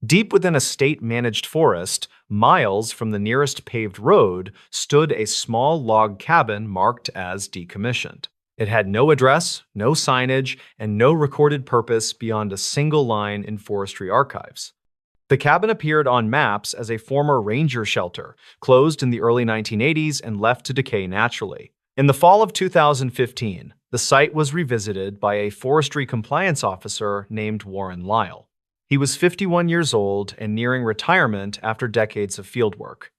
Deep within a state-managed forest, miles from the nearest paved road, stood a small log cabin marked as decommissioned. It had no address, no signage, and no recorded purpose beyond a single line in forestry archives. The cabin appeared on maps as a former ranger shelter, closed in the early 1980s and left to decay naturally. In the fall of 2015, the site was revisited by a forestry compliance officer named Warren Lyle. He was 51 years old and nearing retirement after decades of fieldwork.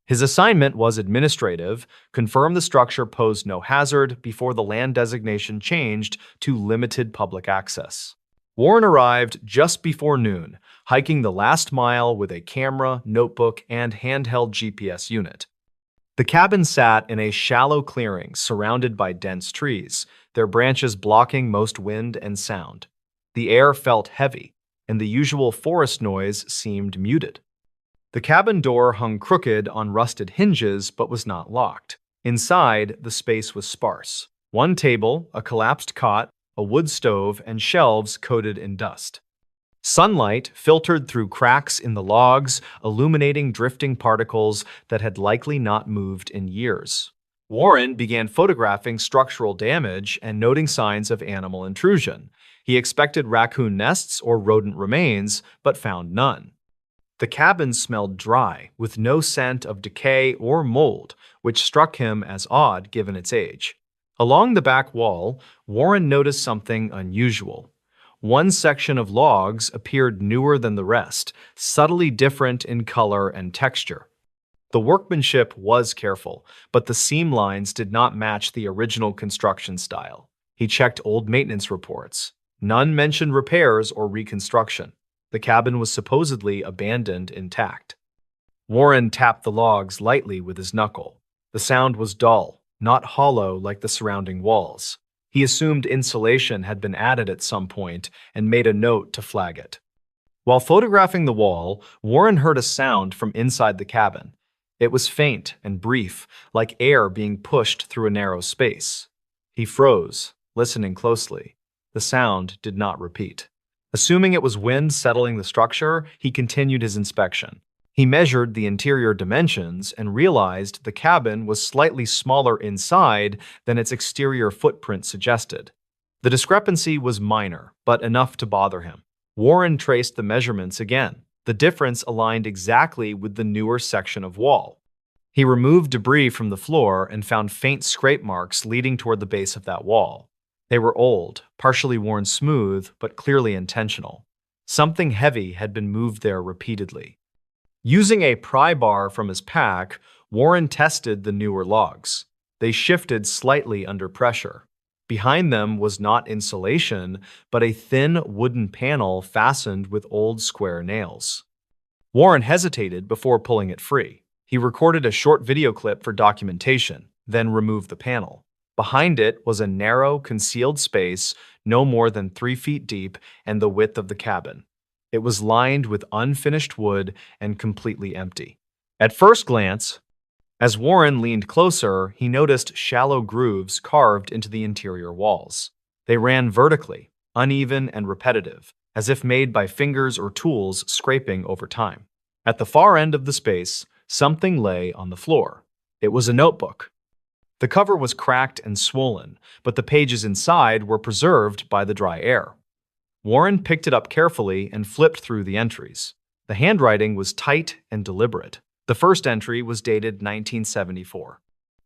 His assignment was administrative, confirm the structure posed no hazard before the land designation changed to limited public access. Warren arrived just before noon, hiking the last mile with a camera, notebook, and handheld GPS unit. The cabin sat in a shallow clearing surrounded by dense trees, their branches blocking most wind and sound. The air felt heavy, and the usual forest noise seemed muted. The cabin door hung crooked on rusted hinges but was not locked. Inside, the space was sparse. One table, a collapsed cot, a wood stove, and shelves coated in dust. Sunlight filtered through cracks in the logs, illuminating drifting particles that had likely not moved in years. Warren began photographing structural damage and noting signs of animal intrusion. He expected raccoon nests or rodent remains, but found none. The cabin smelled dry, with no scent of decay or mold, which struck him as odd given its age. Along the back wall, Warren noticed something unusual. One section of logs appeared newer than the rest, subtly different in color and texture. The workmanship was careful, but the seam lines did not match the original construction style. He checked old maintenance reports. None mentioned repairs or reconstruction. The cabin was supposedly abandoned intact. Warren tapped the logs lightly with his knuckle. The sound was dull, not hollow like the surrounding walls. He assumed insulation had been added at some point and made a note to flag it. While photographing the wall, Warren heard a sound from inside the cabin. It was faint and brief, like air being pushed through a narrow space. He froze, listening closely. The sound did not repeat. Assuming it was wind settling the structure, he continued his inspection. He measured the interior dimensions and realized the cabin was slightly smaller inside than its exterior footprint suggested. The discrepancy was minor, but enough to bother him. Warren traced the measurements again. The difference aligned exactly with the newer section of wall. He removed debris from the floor and found faint scrape marks leading toward the base of that wall. They were old, partially worn smooth, but clearly intentional. Something heavy had been moved there repeatedly. Using a pry bar from his pack, Warren tested the newer logs. They shifted slightly under pressure. Behind them was not insulation, but a thin wooden panel fastened with old square nails. Warren hesitated before pulling it free. He recorded a short video clip for documentation, then removed the panel. Behind it was a narrow, concealed space no more than 3 feet deep and the width of the cabin. It was lined with unfinished wood and completely empty. At first glance, as Warren leaned closer, he noticed shallow grooves carved into the interior walls. They ran vertically, uneven and repetitive, as if made by fingers or tools scraping over time. At the far end of the space, something lay on the floor. It was a notebook. The cover was cracked and swollen, but the pages inside were preserved by the dry air. Warren picked it up carefully and flipped through the entries. The handwriting was tight and deliberate. The first entry was dated 1974.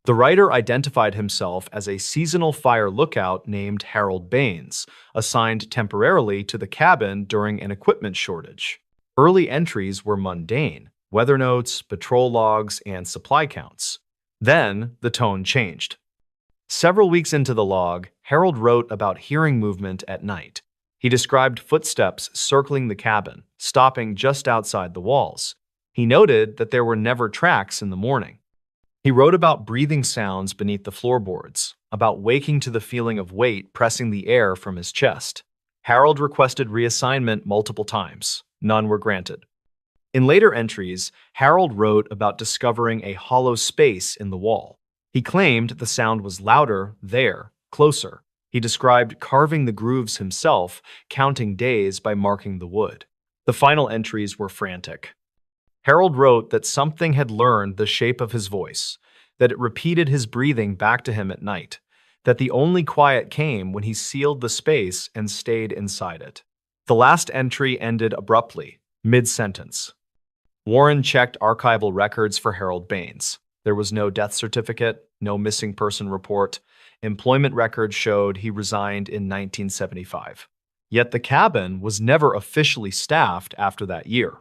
The writer identified himself as a seasonal fire lookout named Harold Baines, assigned temporarily to the cabin during an equipment shortage. Early entries were mundane: weather notes, patrol logs, and supply counts. Then, the tone changed. Several weeks into the log, Harold wrote about hearing movement at night. He described footsteps circling the cabin, stopping just outside the walls. He noted that there were never tracks in the morning. He wrote about breathing sounds beneath the floorboards, about waking to the feeling of weight pressing the air from his chest. Harold requested reassignment multiple times. None were granted. In later entries, Harold wrote about discovering a hollow space in the wall. He claimed the sound was louder there, closer. He described carving the grooves himself, counting days by marking the wood. The final entries were frantic. Harold wrote that something had learned the shape of his voice, that it repeated his breathing back to him at night, that the only quiet came when he sealed the space and stayed inside it. The last entry ended abruptly, mid-sentence. Warren checked archival records for Harold Baines. There was no death certificate, no missing person report. Employment records showed he resigned in 1975. Yet the cabin was never officially staffed after that year.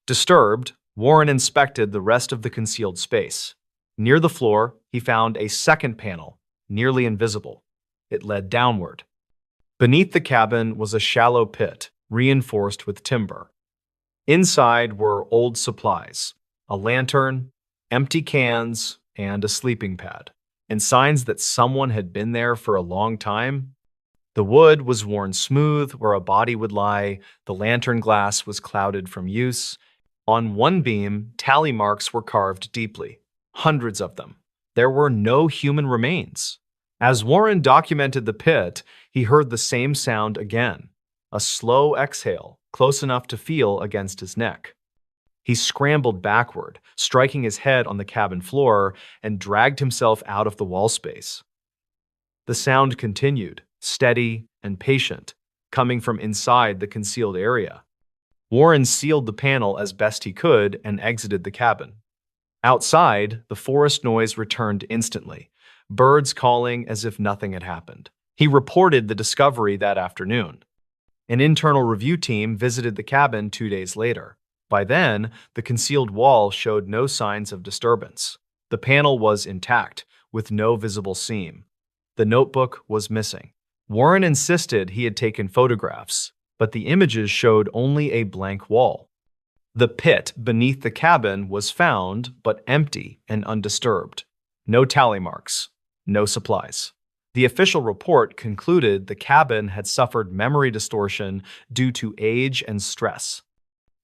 Disturbed, Warren inspected the rest of the concealed space. Near the floor, he found a second panel, nearly invisible. It led downward. Beneath the cabin was a shallow pit, reinforced with timber. Inside were old supplies, a lantern, empty cans, and a sleeping pad, and signs that someone had been there for a long time. The wood was worn smooth where a body would lie, the lantern glass was clouded from use. On one beam, tally marks were carved deeply, hundreds of them. There were no human remains. As Warren documented the pit, he heard the same sound again, a slow exhale, close enough to feel against his neck. He scrambled backward, striking his head on the cabin floor, and dragged himself out of the wall space. The sound continued, steady and patient, coming from inside the concealed area. Warren sealed the panel as best he could and exited the cabin. Outside, the forest noise returned instantly, birds calling as if nothing had happened. He reported the discovery that afternoon. An internal review team visited the cabin 2 days later. By then, the concealed wall showed no signs of disturbance. The panel was intact, with no visible seam. The notebook was missing. Warren insisted he had taken photographs, but the images showed only a blank wall. The pit beneath the cabin was found, but empty and undisturbed. No tally marks, no supplies. The official report concluded the cabin had suffered memory distortion due to age and stress.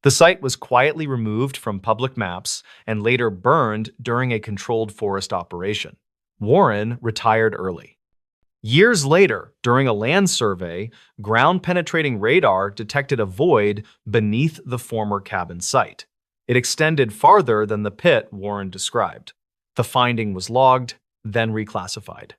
The site was quietly removed from public maps and later burned during a controlled forest operation. Warren retired early. Years later, during a land survey, ground-penetrating radar detected a void beneath the former cabin site. It extended farther than the pit Warren described. The finding was logged, then reclassified.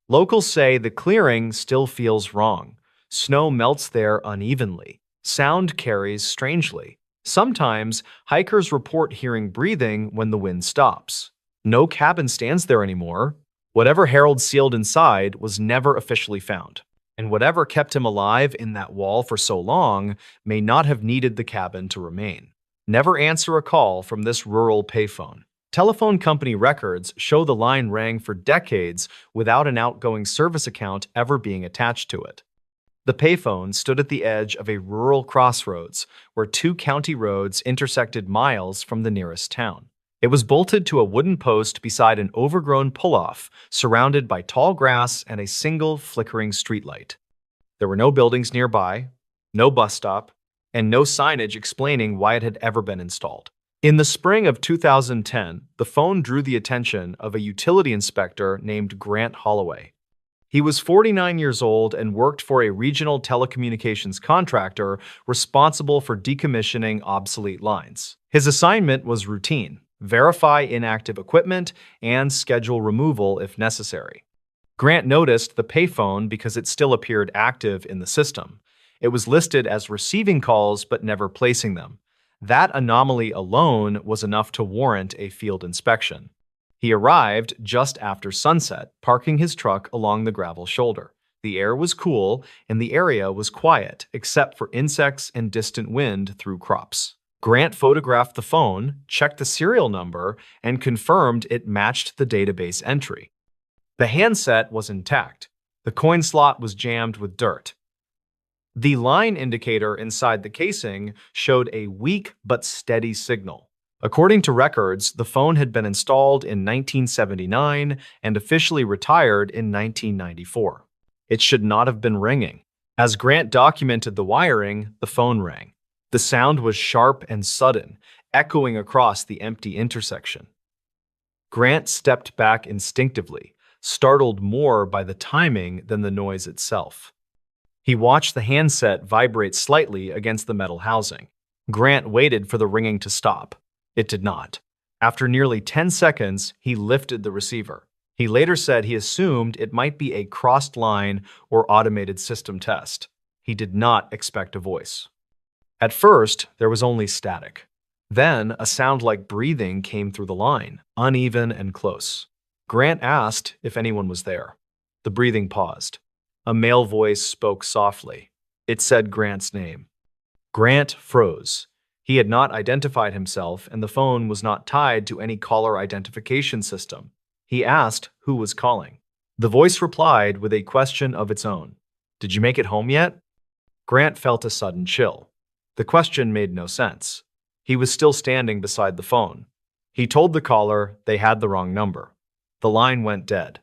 Locals say the clearing still feels wrong. Snow melts there unevenly. Sound carries strangely. Sometimes, hikers report hearing breathing when the wind stops. No cabin stands there anymore. Whatever Harold sealed inside was never officially found, and whatever kept him alive in that wall for so long may not have needed the cabin to remain. Never answer a call from this rural payphone. Telephone company records show the line rang for decades without an outgoing service account ever being attached to it. The payphone stood at the edge of a rural crossroads where two county roads intersected miles from the nearest town. It was bolted to a wooden post beside an overgrown pull-off, surrounded by tall grass and a single flickering streetlight. There were no buildings nearby, no bus stop, and no signage explaining why it had ever been installed. In the spring of 2010, the phone drew the attention of a utility inspector named Grant Holloway. He was 49 years old and worked for a regional telecommunications contractor responsible for decommissioning obsolete lines. His assignment was routine: verify inactive equipment and schedule removal if necessary. Grant noticed the payphone because it still appeared active in the system. It was listed as receiving calls but never placing them. That anomaly alone was enough to warrant a field inspection. He arrived just after sunset, parking his truck along the gravel shoulder. The air was cool, and the area was quiet, except for insects and distant wind through crops. Grant photographed the phone, checked the serial number, and confirmed it matched the database entry. The handset was intact. The coin slot was jammed with dirt. The line indicator inside the casing showed a weak but steady signal. According to records, the phone had been installed in 1979 and officially retired in 1994. It should not have been ringing. As Grant documented the wiring, the phone rang. The sound was sharp and sudden, echoing across the empty intersection. Grant stepped back instinctively, startled more by the timing than the noise itself. He watched the handset vibrate slightly against the metal housing. Grant waited for the ringing to stop. It did not. After nearly 10 seconds, he lifted the receiver. He later said he assumed it might be a crossed line or automated system test. He did not expect a voice. At first, there was only static. Then, a sound like breathing came through the line, uneven and close. Grant asked if anyone was there. The breathing paused. A male voice spoke softly. It said Grant's name. Grant froze. He had not identified himself, and the phone was not tied to any caller identification system. He asked who was calling. The voice replied with a question of its own. "Did you make it home yet?" Grant felt a sudden chill. The question made no sense. He was still standing beside the phone. He told the caller they had the wrong number. The line went dead.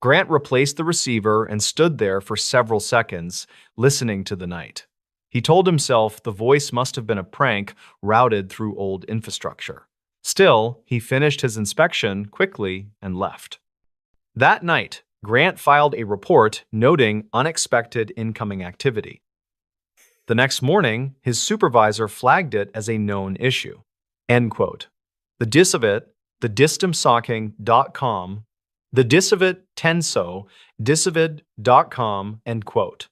Grant replaced the receiver and stood there for several seconds, listening to the night. He told himself the voice must have been a prank routed through old infrastructure. Still, he finished his inspection quickly and left. That night, Grant filed a report noting unexpected incoming activity. The next morning, his supervisor flagged it as a known issue. End quote. The Disavit, the distamsocking.com, the Disavit Tenso, disavid.com, end quote.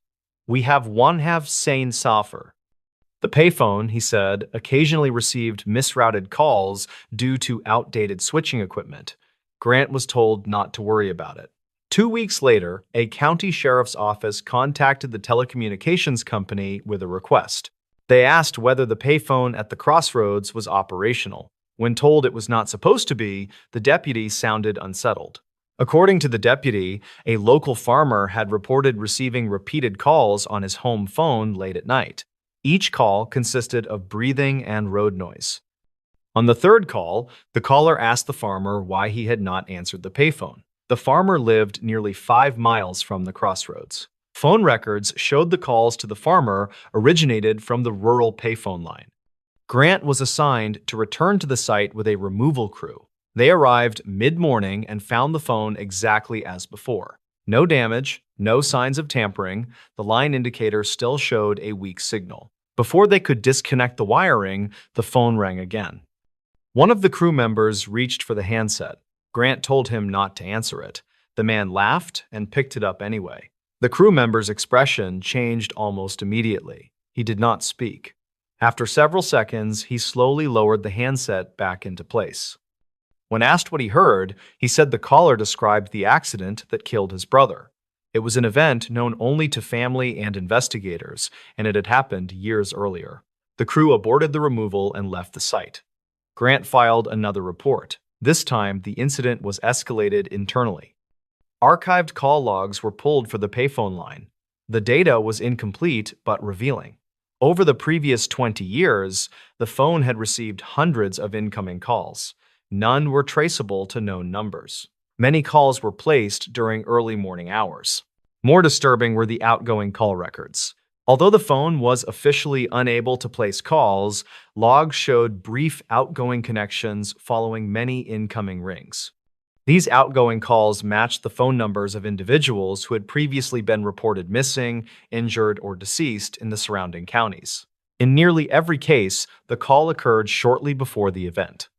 We have one have sane software. The payphone, he said, occasionally received misrouted calls due to outdated switching equipment. Grant was told not to worry about it. 2 weeks later, a county sheriff's office contacted the telecommunications company with a request. They asked whether the payphone at the crossroads was operational. When told it was not supposed to be, the deputy sounded unsettled. According to the deputy, a local farmer had reported receiving repeated calls on his home phone late at night. Each call consisted of breathing and road noise. On the third call, the caller asked the farmer why he had not answered the payphone. The farmer lived nearly 5 miles from the crossroads. Phone records showed the calls to the farmer originated from the rural payphone line. Grant was assigned to return to the site with a removal crew. They arrived mid-morning and found the phone exactly as before. No damage, no signs of tampering. The line indicator still showed a weak signal. Before they could disconnect the wiring, the phone rang again. One of the crew members reached for the handset. Grant told him not to answer it. The man laughed and picked it up anyway. The crew member's expression changed almost immediately. He did not speak. After several seconds, he slowly lowered the handset back into place. When asked what he heard, he said the caller described the accident that killed his brother. It was an event known only to family and investigators, and it had happened years earlier. The crew aborted the removal and left the site. Grant filed another report. This time, the incident was escalated internally. Archived call logs were pulled for the payphone line. The data was incomplete but revealing. Over the previous 20 years, the phone had received hundreds of incoming calls. None were traceable to known numbers. Many calls were placed during early morning hours. More disturbing were the outgoing call records. Although the phone was officially unable to place calls, logs showed brief outgoing connections following many incoming rings. These outgoing calls matched the phone numbers of individuals who had previously been reported missing, injured, or deceased in the surrounding counties. In nearly every case, the call occurred shortly before the event.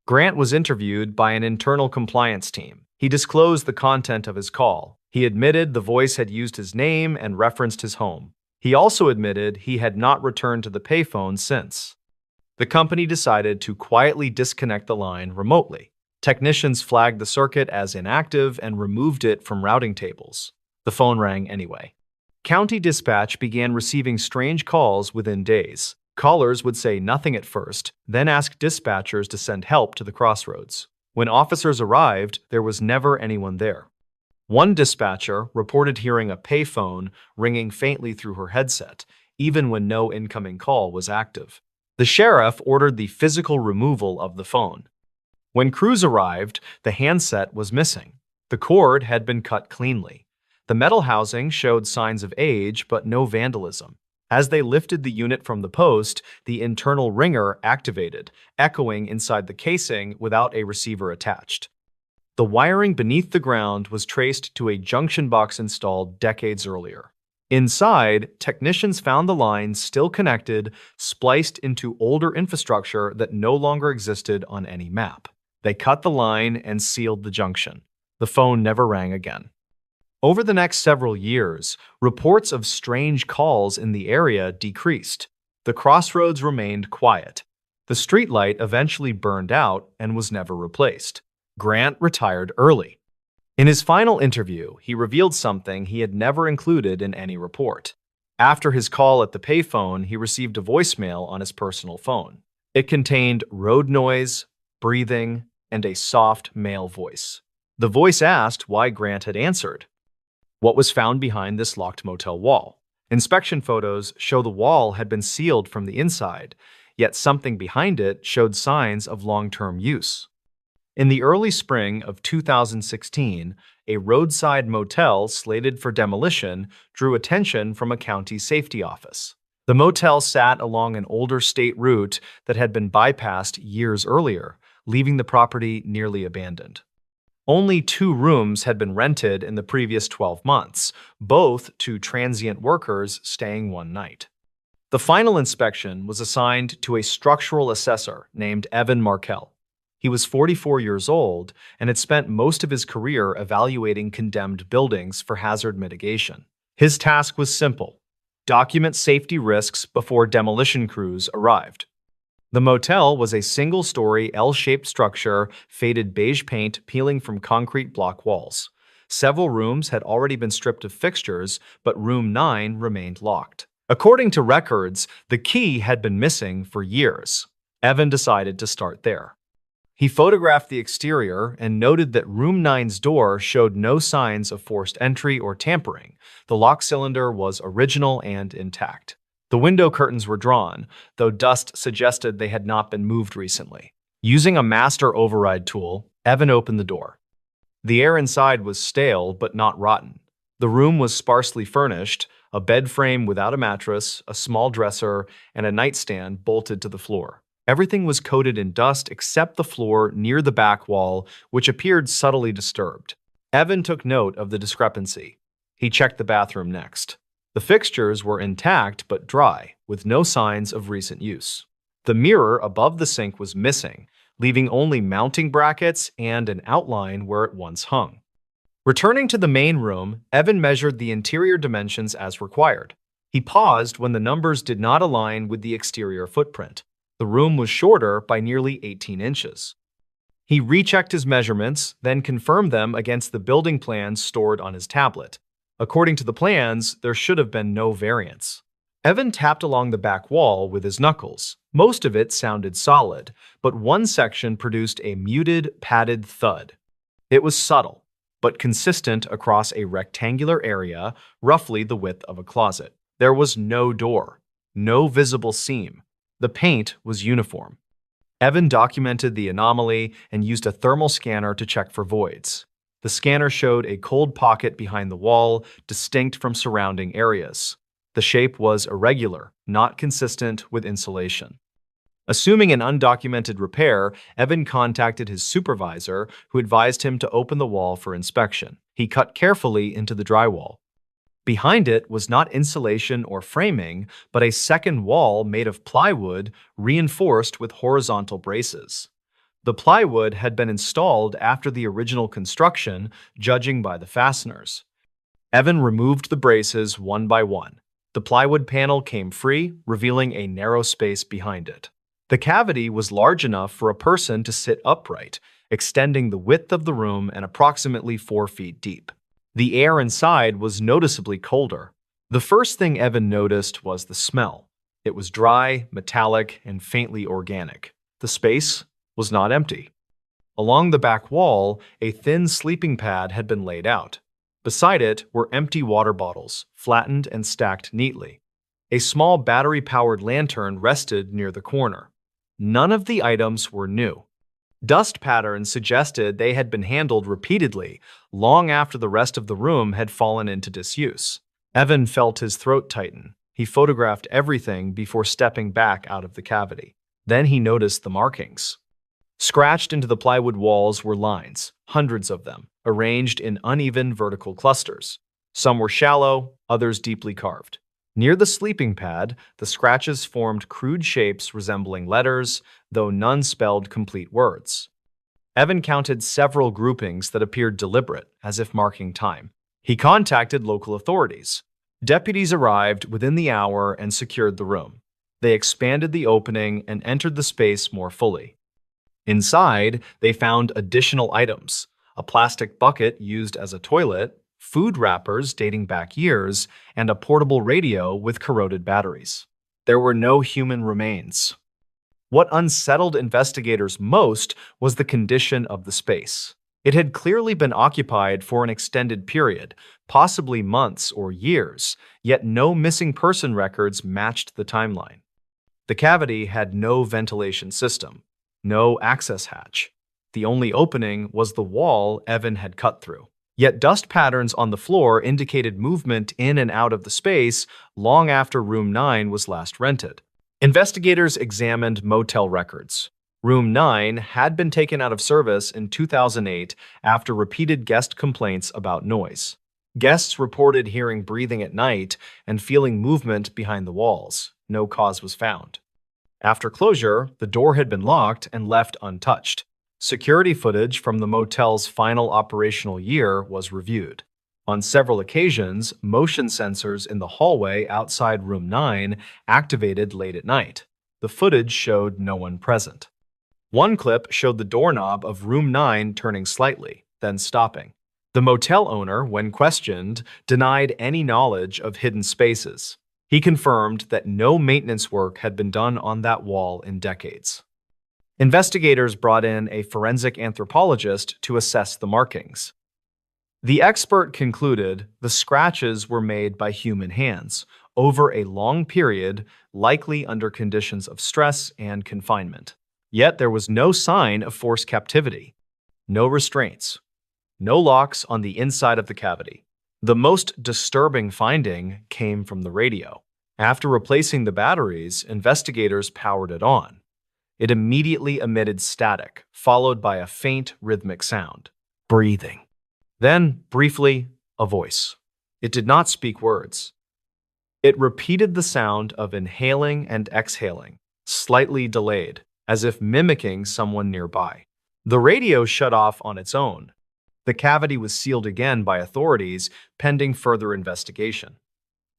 Grant was interviewed by an internal compliance team. He disclosed the content of his call. He admitted the voice had used his name and referenced his home. He also admitted he had not returned to the payphone since. The company decided to quietly disconnect the line remotely. Technicians flagged the circuit as inactive and removed it from routing tables. The phone rang anyway. County dispatch began receiving strange calls within days. Callers would say nothing at first, then ask dispatchers to send help to the crossroads. When officers arrived, there was never anyone there. One dispatcher reported hearing a payphone ringing faintly through her headset, even when no incoming call was active. The sheriff ordered the physical removal of the phone. When crews arrived, the handset was missing. The cord had been cut cleanly. The metal housing showed signs of age, but no vandalism. As they lifted the unit from the post, the internal ringer activated, echoing inside the casing without a receiver attached. The wiring beneath the ground was traced to a junction box installed decades earlier. Inside, technicians found the line still connected, spliced into older infrastructure that no longer existed on any map. They cut the line and sealed the junction. The phone never rang again. Over the next several years, reports of strange calls in the area decreased. The crossroads remained quiet. The streetlight eventually burned out and was never replaced. Grant retired early. In his final interview, he revealed something he had never included in any report. After his call at the payphone, he received a voicemail on his personal phone. It contained road noise, breathing, and a soft male voice. The voice asked why Grant had answered. What was found behind this locked motel wall? Inspection photos show the wall had been sealed from the inside, yet something behind it showed signs of long-term use. In the early spring of 2016, a roadside motel slated for demolition drew attention from a county safety office. The motel sat along an older state route that had been bypassed years earlier, leaving the property nearly abandoned. Only 2 rooms had been rented in the previous 12 months, both to transient workers staying one night. The final inspection was assigned to a structural assessor named Evan Markell. He was 44 years old and had spent most of his career evaluating condemned buildings for hazard mitigation. His task was simple: document safety risks before demolition crews arrived. The motel was a single-story L-shaped structure, faded beige paint peeling from concrete block walls. Several rooms had already been stripped of fixtures, but room 9 remained locked. According to records, the key had been missing for years. Evan decided to start there. He photographed the exterior and noted that room 9's door showed no signs of forced entry or tampering. The lock cylinder was original and intact. The window curtains were drawn, though dust suggested they had not been moved recently. Using a master override tool, Evan opened the door. The air inside was stale but not rotten. The room was sparsely furnished, a bed frame without a mattress, a small dresser, and a nightstand bolted to the floor. Everything was coated in dust except the floor near the back wall, which appeared subtly disturbed. Evan took note of the discrepancy. He checked the bathroom next. The fixtures were intact but dry, with no signs of recent use. The mirror above the sink was missing, leaving only mounting brackets and an outline where it once hung. Returning to the main room, Evan measured the interior dimensions as required. He paused when the numbers did not align with the exterior footprint. The room was shorter by nearly 18 inches. He rechecked his measurements, then confirmed them against the building plans stored on his tablet. According to the plans, there should have been no variance. Evan tapped along the back wall with his knuckles. Most of it sounded solid, but one section produced a muted, padded thud. It was subtle, but consistent across a rectangular area, roughly the width of a closet. There was no door, no visible seam. The paint was uniform. Evan documented the anomaly and used a thermal scanner to check for voids. The scanner showed a cold pocket behind the wall, distinct from surrounding areas. The shape was irregular, not consistent with insulation. Assuming an undocumented repair, Evan contacted his supervisor, who advised him to open the wall for inspection. He cut carefully into the drywall. Behind it was not insulation or framing, but a second wall made of plywood reinforced with horizontal braces. The plywood had been installed after the original construction, judging by the fasteners. Evan removed the braces one by one. The plywood panel came free, revealing a narrow space behind it. The cavity was large enough for a person to sit upright, extending the width of the room and approximately 4 feet deep. The air inside was noticeably colder. The first thing Evan noticed was the smell. It was dry, metallic, and faintly organic. The space was not empty. Along the back wall, a thin sleeping pad had been laid out. Beside it were empty water bottles, flattened and stacked neatly. A small battery-powered lantern rested near the corner. None of the items were new. Dust patterns suggested they had been handled repeatedly, long after the rest of the room had fallen into disuse. Evan felt his throat tighten. He photographed everything before stepping back out of the cavity. Then he noticed the markings. Scratched into the plywood walls were lines, hundreds of them, arranged in uneven vertical clusters. Some were shallow, others deeply carved. Near the sleeping pad, the scratches formed crude shapes resembling letters, though none spelled complete words. Evan counted several groupings that appeared deliberate, as if marking time. He contacted local authorities. Deputies arrived within the hour and secured the room. They expanded the opening and entered the space more fully. Inside, they found additional items: a plastic bucket used as a toilet, food wrappers dating back years, and a portable radio with corroded batteries. There were no human remains. What unsettled investigators most was the condition of the space. It had clearly been occupied for an extended period, possibly months or years, yet no missing person records matched the timeline. The cavity had no ventilation system, no access hatch. The only opening was the wall Evan had cut through. Yet dust patterns on the floor indicated movement in and out of the space long after Room 9 was last rented. Investigators examined motel records. Room 9 had been taken out of service in 2008 after repeated guest complaints about noise. Guests reported hearing breathing at night and feeling movement behind the walls. No cause was found. After closure, the door had been locked and left untouched. Security footage from the motel's final operational year was reviewed. On several occasions, motion sensors in the hallway outside Room 9 activated late at night. The footage showed no one present. One clip showed the doorknob of Room 9 turning slightly, then stopping. The motel owner, when questioned, denied any knowledge of hidden spaces. He confirmed that no maintenance work had been done on that wall in decades. Investigators brought in a forensic anthropologist to assess the markings. The expert concluded the scratches were made by human hands over a long period, likely under conditions of stress and confinement. Yet there was no sign of forced captivity, no restraints, no locks on the inside of the cavity. The most disturbing finding came from the radio. After replacing the batteries, investigators powered it on. It immediately emitted static, followed by a faint rhythmic sound. Breathing. Then, briefly, a voice. It did not speak words. It repeated the sound of inhaling and exhaling, slightly delayed, as if mimicking someone nearby. The radio shut off on its own. The cavity was sealed again by authorities, pending further investigation.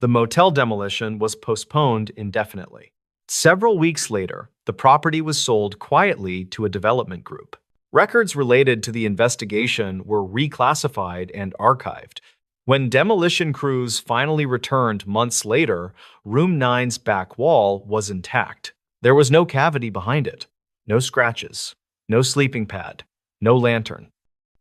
The motel demolition was postponed indefinitely. Several weeks later, the property was sold quietly to a development group. Records related to the investigation were reclassified and archived. When demolition crews finally returned months later, Room 9's back wall was intact. There was no cavity behind it, no scratches, no sleeping pad, no lantern.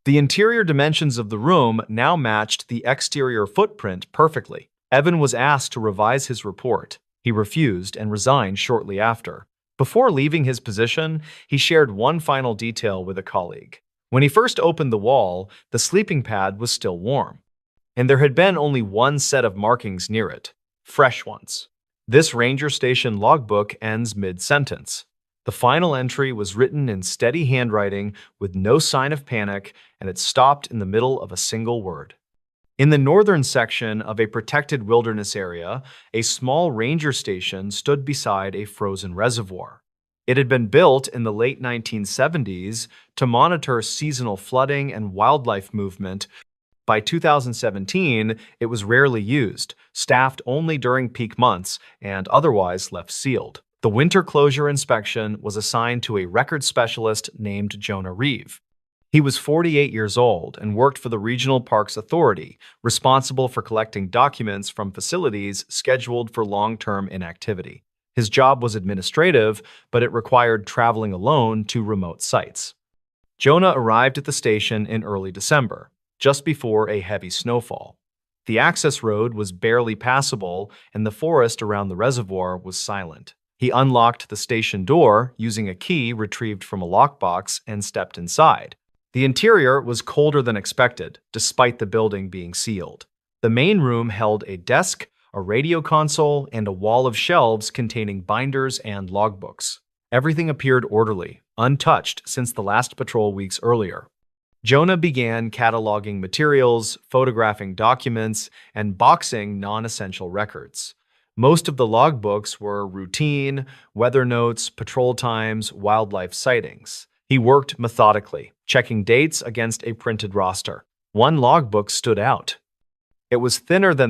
The interior dimensions of the room now matched the exterior footprint perfectly. Evan was asked to revise his report. He refused and resigned shortly after. Before leaving his position, he shared one final detail with a colleague. When he first opened the wall, the sleeping pad was still warm, and there had been only one set of markings near it, fresh ones. This ranger station logbook ends mid-sentence. The final entry was written in steady handwriting with no sign of panic, and it stopped in the middle of a single word. In the northern section of a protected wilderness area, a small ranger station stood beside a frozen reservoir. It had been built in the late 1970s to monitor seasonal flooding and wildlife movement. By 2017, it was rarely used, staffed only during peak months, and otherwise left sealed. The winter closure inspection was assigned to a record specialist named Jonah Reeve. He was 48 years old and worked for the Regional Parks Authority, responsible for collecting documents from facilities scheduled for long-term inactivity. His job was administrative, but it required traveling alone to remote sites. Jonah arrived at the station in early December, just before a heavy snowfall. The access road was barely passable, and the forest around the reservoir was silent. He unlocked the station door using a key retrieved from a lockbox and stepped inside. The interior was colder than expected, despite the building being sealed. The main room held a desk, a radio console, and a wall of shelves containing binders and logbooks. Everything appeared orderly, untouched since the last patrol weeks earlier. Jonah began cataloging materials, photographing documents, and boxing non-essential records. Most of the logbooks were routine, weather notes, patrol times, wildlife sightings. He worked methodically, checking dates against a printed roster. One logbook stood out. It was thinner than